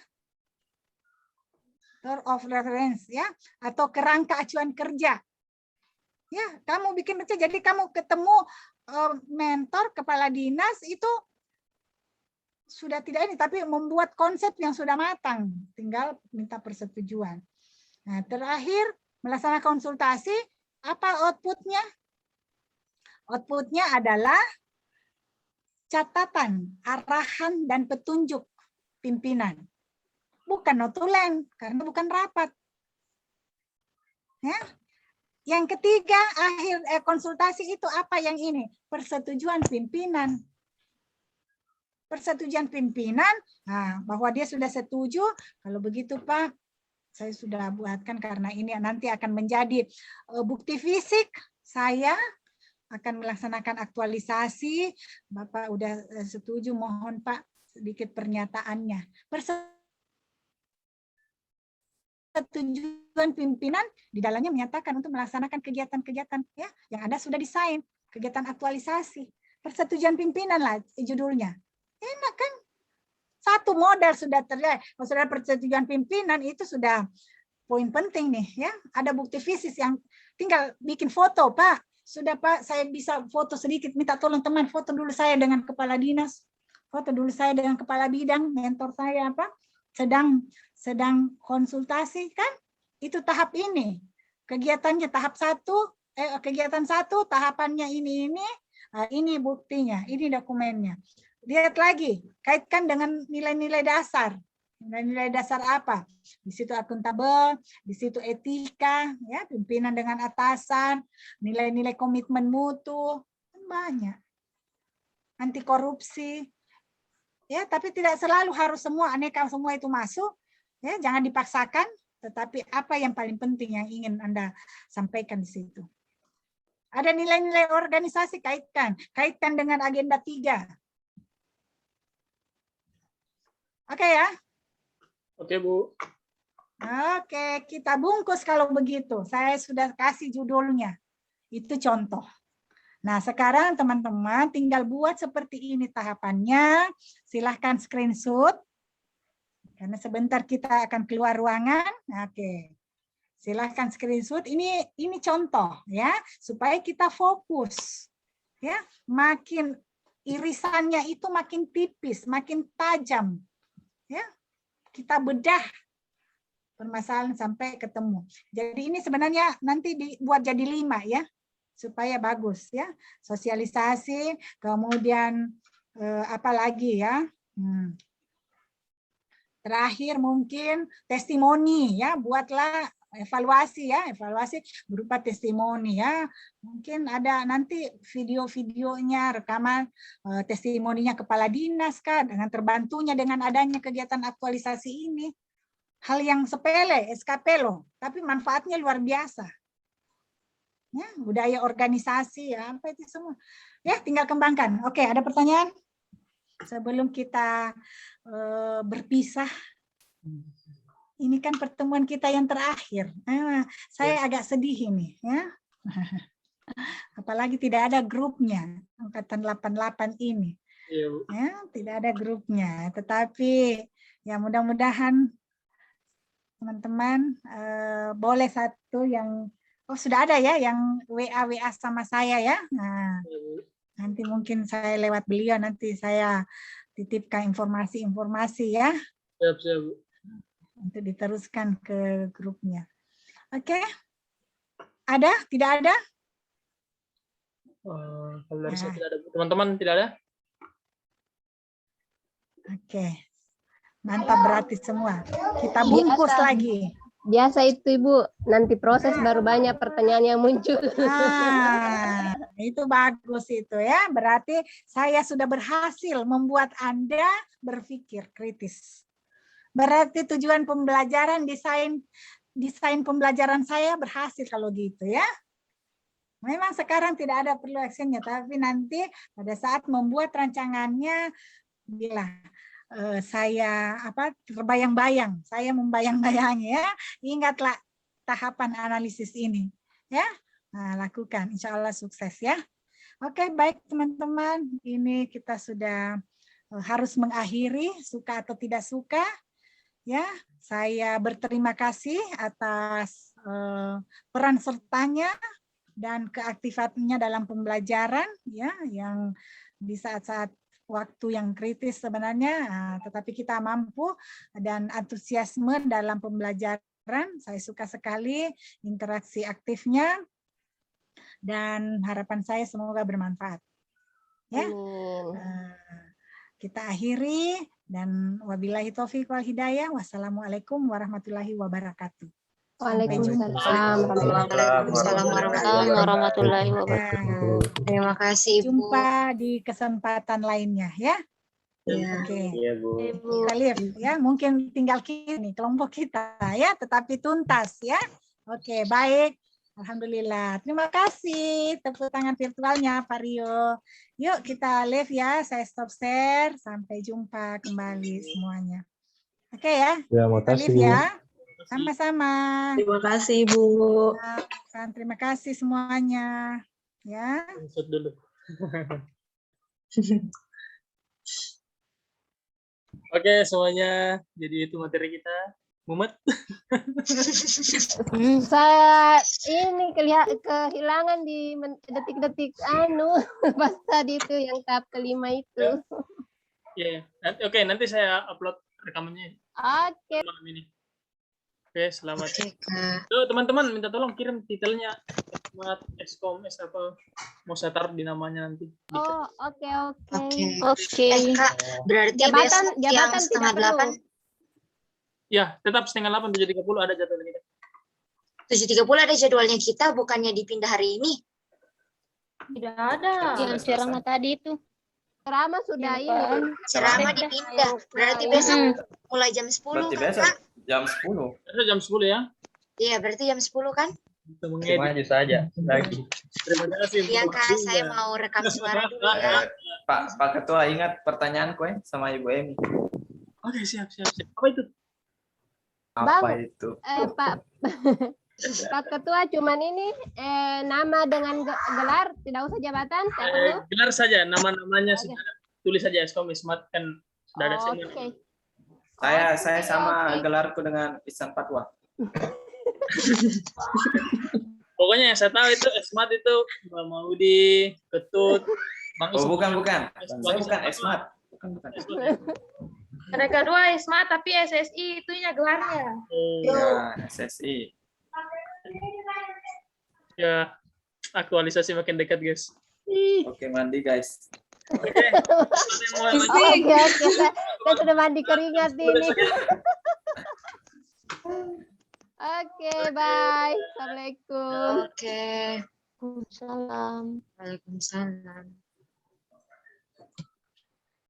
term of reference, ya, atau kerangka acuan kerja. Ya, kamu bikin baca, jadi kamu ketemu mentor, kepala dinas itu sudah tidak ini, tapi membuat konsep yang sudah matang, tinggal minta persetujuan. Nah, terakhir melaksanakan konsultasi, apa outputnya? Outputnya adalah catatan, arahan dan petunjuk pimpinan, bukan notulen karena bukan rapat. Ya. Yang ketiga, akhir konsultasi itu apa yang ini? Persetujuan pimpinan. Persetujuan pimpinan, nah, bahwa dia sudah setuju, kalau begitu Pak, saya sudah buatkan karena ini nanti akan menjadi bukti fisik, saya akan melaksanakan aktualisasi, Bapak udah setuju, mohon Pak sedikit pernyataannya. Tujuan pimpinan di dalamnya menyatakan untuk melaksanakan kegiatan-kegiatan ya yang ada sudah desain, kegiatan aktualisasi. Persetujuan pimpinan lah judulnya. Enak kan? Satu modal sudah terlihat. Kalau sudah persetujuan pimpinan itu sudah poin penting nih ya. Ada bukti fisik yang tinggal bikin foto, Pak. Sudah Pak, saya bisa foto sedikit, minta tolong teman foto dulu saya dengan kepala dinas. Foto dulu saya dengan kepala bidang, mentor saya apa? Sedang konsultasi kan, itu tahap ini kegiatannya tahap 1, kegiatan 1 tahapannya ini buktinya, ini dokumennya. Lihat lagi, kaitkan dengan nilai-nilai dasar. Nilai-nilai dasar apa? Di situ akuntabel, di situ etika, ya pimpinan dengan atasan, nilai-nilai komitmen mutu, banyak. Anti korupsi. Ya, tapi tidak selalu harus semua aneka semua itu masuk. Ya, jangan dipaksakan, tetapi apa yang paling penting yang ingin Anda sampaikan di situ. Ada nilai-nilai organisasi, kaitkan dengan agenda 3. Oke ya?
Oke, Bu.
Oke, kita bungkus kalau begitu. Saya sudah kasih judulnya. Itu contoh. Nah, sekarang teman-teman tinggal buat seperti ini tahapannya. Silahkan screenshot. Karena sebentar kita akan keluar ruangan. Oke. Silahkan screenshot. Ini contoh ya, supaya kita fokus. Ya, makin irisannya itu makin tipis, makin tajam. Ya. Kita bedah permasalahan sampai ketemu. Jadi ini sebenarnya nanti dibuat jadi 5 ya. Supaya bagus ya, sosialisasi, kemudian apa lagi ya, terakhir mungkin testimoni ya, buatlah evaluasi ya, evaluasi berupa testimoni ya, mungkin ada nanti video-videonya, rekaman testimoninya kepala dinas kah, dengan terbantunya dengan adanya kegiatan aktualisasi ini, hal yang sepele, SKP loh, tapi manfaatnya luar biasa. Ya, budaya organisasi ya, apa itu semua ya, tinggal kembangkan. Oke, ada pertanyaan sebelum kita berpisah? Ini kan pertemuan kita yang terakhir. Saya agak sedih ini ya, apalagi tidak ada grupnya angkatan 88 ini ya, tidak ada grupnya, tetapi ya mudah-mudahan teman-teman, boleh satu yang sudah ada ya yang WA sama saya ya. Nah, nanti mungkin saya lewat beliau, nanti saya titipkan informasi-informasi ya.
Siap.
Untuk diteruskan ke grupnya. Oke. Ada? Tidak ada?
Kalau dari saya tidak ada. Teman-teman tidak ada?
Oke. Mantap berarti semua. Kita bungkus lagi.
Biasa itu Ibu, nanti proses baru banyak pertanyaan yang muncul.
Itu bagus itu ya. Berarti saya sudah berhasil membuat Anda berpikir kritis. Berarti tujuan pembelajaran, desain pembelajaran saya berhasil kalau gitu ya. Memang sekarang tidak ada perlu actionnya, tapi nanti pada saat membuat rancangannya, bila saya terbayang-bayang, saya membayang-bayangi ya, ingatlah tahapan analisis ini ya. Nah, lakukan, insya Allah sukses ya. Oke, baik teman-teman, ini kita sudah harus mengakhiri, suka atau tidak suka ya. Saya berterima kasih atas peran sertanya dan keaktifannya dalam pembelajaran ya, yang di saat-saat waktu yang kritis sebenarnya, tetapi kita mampu dan antusiasme dalam pembelajaran. Saya suka sekali interaksi aktifnya dan harapan saya semoga bermanfaat. Ya, kita akhiri dan wabillahi taufiq wal hidayah. Wassalamualaikum warahmatullahi wabarakatuh.
Waalaikumsalam
warahmatullahi wabarakatuh. Terima kasih, Ibu.
Jumpa di kesempatan lainnya ya.
Ya.
Oke.
Iya, Bu.
Kita live ya, mungkin tinggal kini kelompok kita ya, tetapi tuntas ya. Oke, baik. Alhamdulillah. Terima kasih. Tepuk tangan virtualnya Pak Rio. Yuk kita live ya. Saya stop share. Sampai jumpa kembali semuanya. Oke ya.
Ya,
Kita
makasih,
live
Bu.
ya. Sama-sama.
Terima kasih, Bu.
Terima kasih semuanya. Ya.
Insert dulu. Oke semuanya. Jadi itu materi kita. Mumet.
Saya ini kehilangan di detik-detik pas tadi itu yang tahap kelima itu.
Ya. Oke, nanti saya upload rekamannya
Oke.
malam ini. Oke, selamat. Tuh, teman-teman minta tolong kirim titelnya Smart Eskom apa mau saya taruh di namanya nanti.
Oh, oke.
Kak, berarti besok yang setengah 8.
Ya, tetap setengah 8, 7.30 ada jadwal kita.
7.30 ada jadwalnya kita, bukannya dipindah hari ini?
Tidak ada. Yang ceramah tadi itu.
Ceramah sudah ini.
Ceramah dipindah. Berarti besok mulai jam 10.
Berarti besok jam 10.
Jam 10 ya?
Iya, berarti jam 10 kan?
Maju saja lagi.
Terima kasih.
Iya, Kak, saya mau rekam suara dulu ya.
Pak Ketua, ingat pertanyaanku sama Ibu Emi.
Oke, siap. Apa itu?
Apa itu?
Pak Ketua, cuman ini nama dengan gelar, tidak usah jabatan.
Gelar saja, nama-namanya sudah tulis saja Eskom Smart kan sudah ada semua.
Saya sama gelarku dengan Ihsan Fatwa.
Pokoknya yang saya tahu itu Smart itu Mbak Maudi, Ketut, Bang
Oh, bukan. Saya bukan Smart. Bukan.
Ada kedua Smart tapi SSI itunya gelarnya.
Ya, SSI.
Ya, aktualisasi makin dekat, guys.
Oke, mandi, guys.
Oke.
Saya sudah mandi keringat ini. Oke, bye. Assalamualaikum.
Oke.
Waalaikumsalam.
Waalaikumsalam.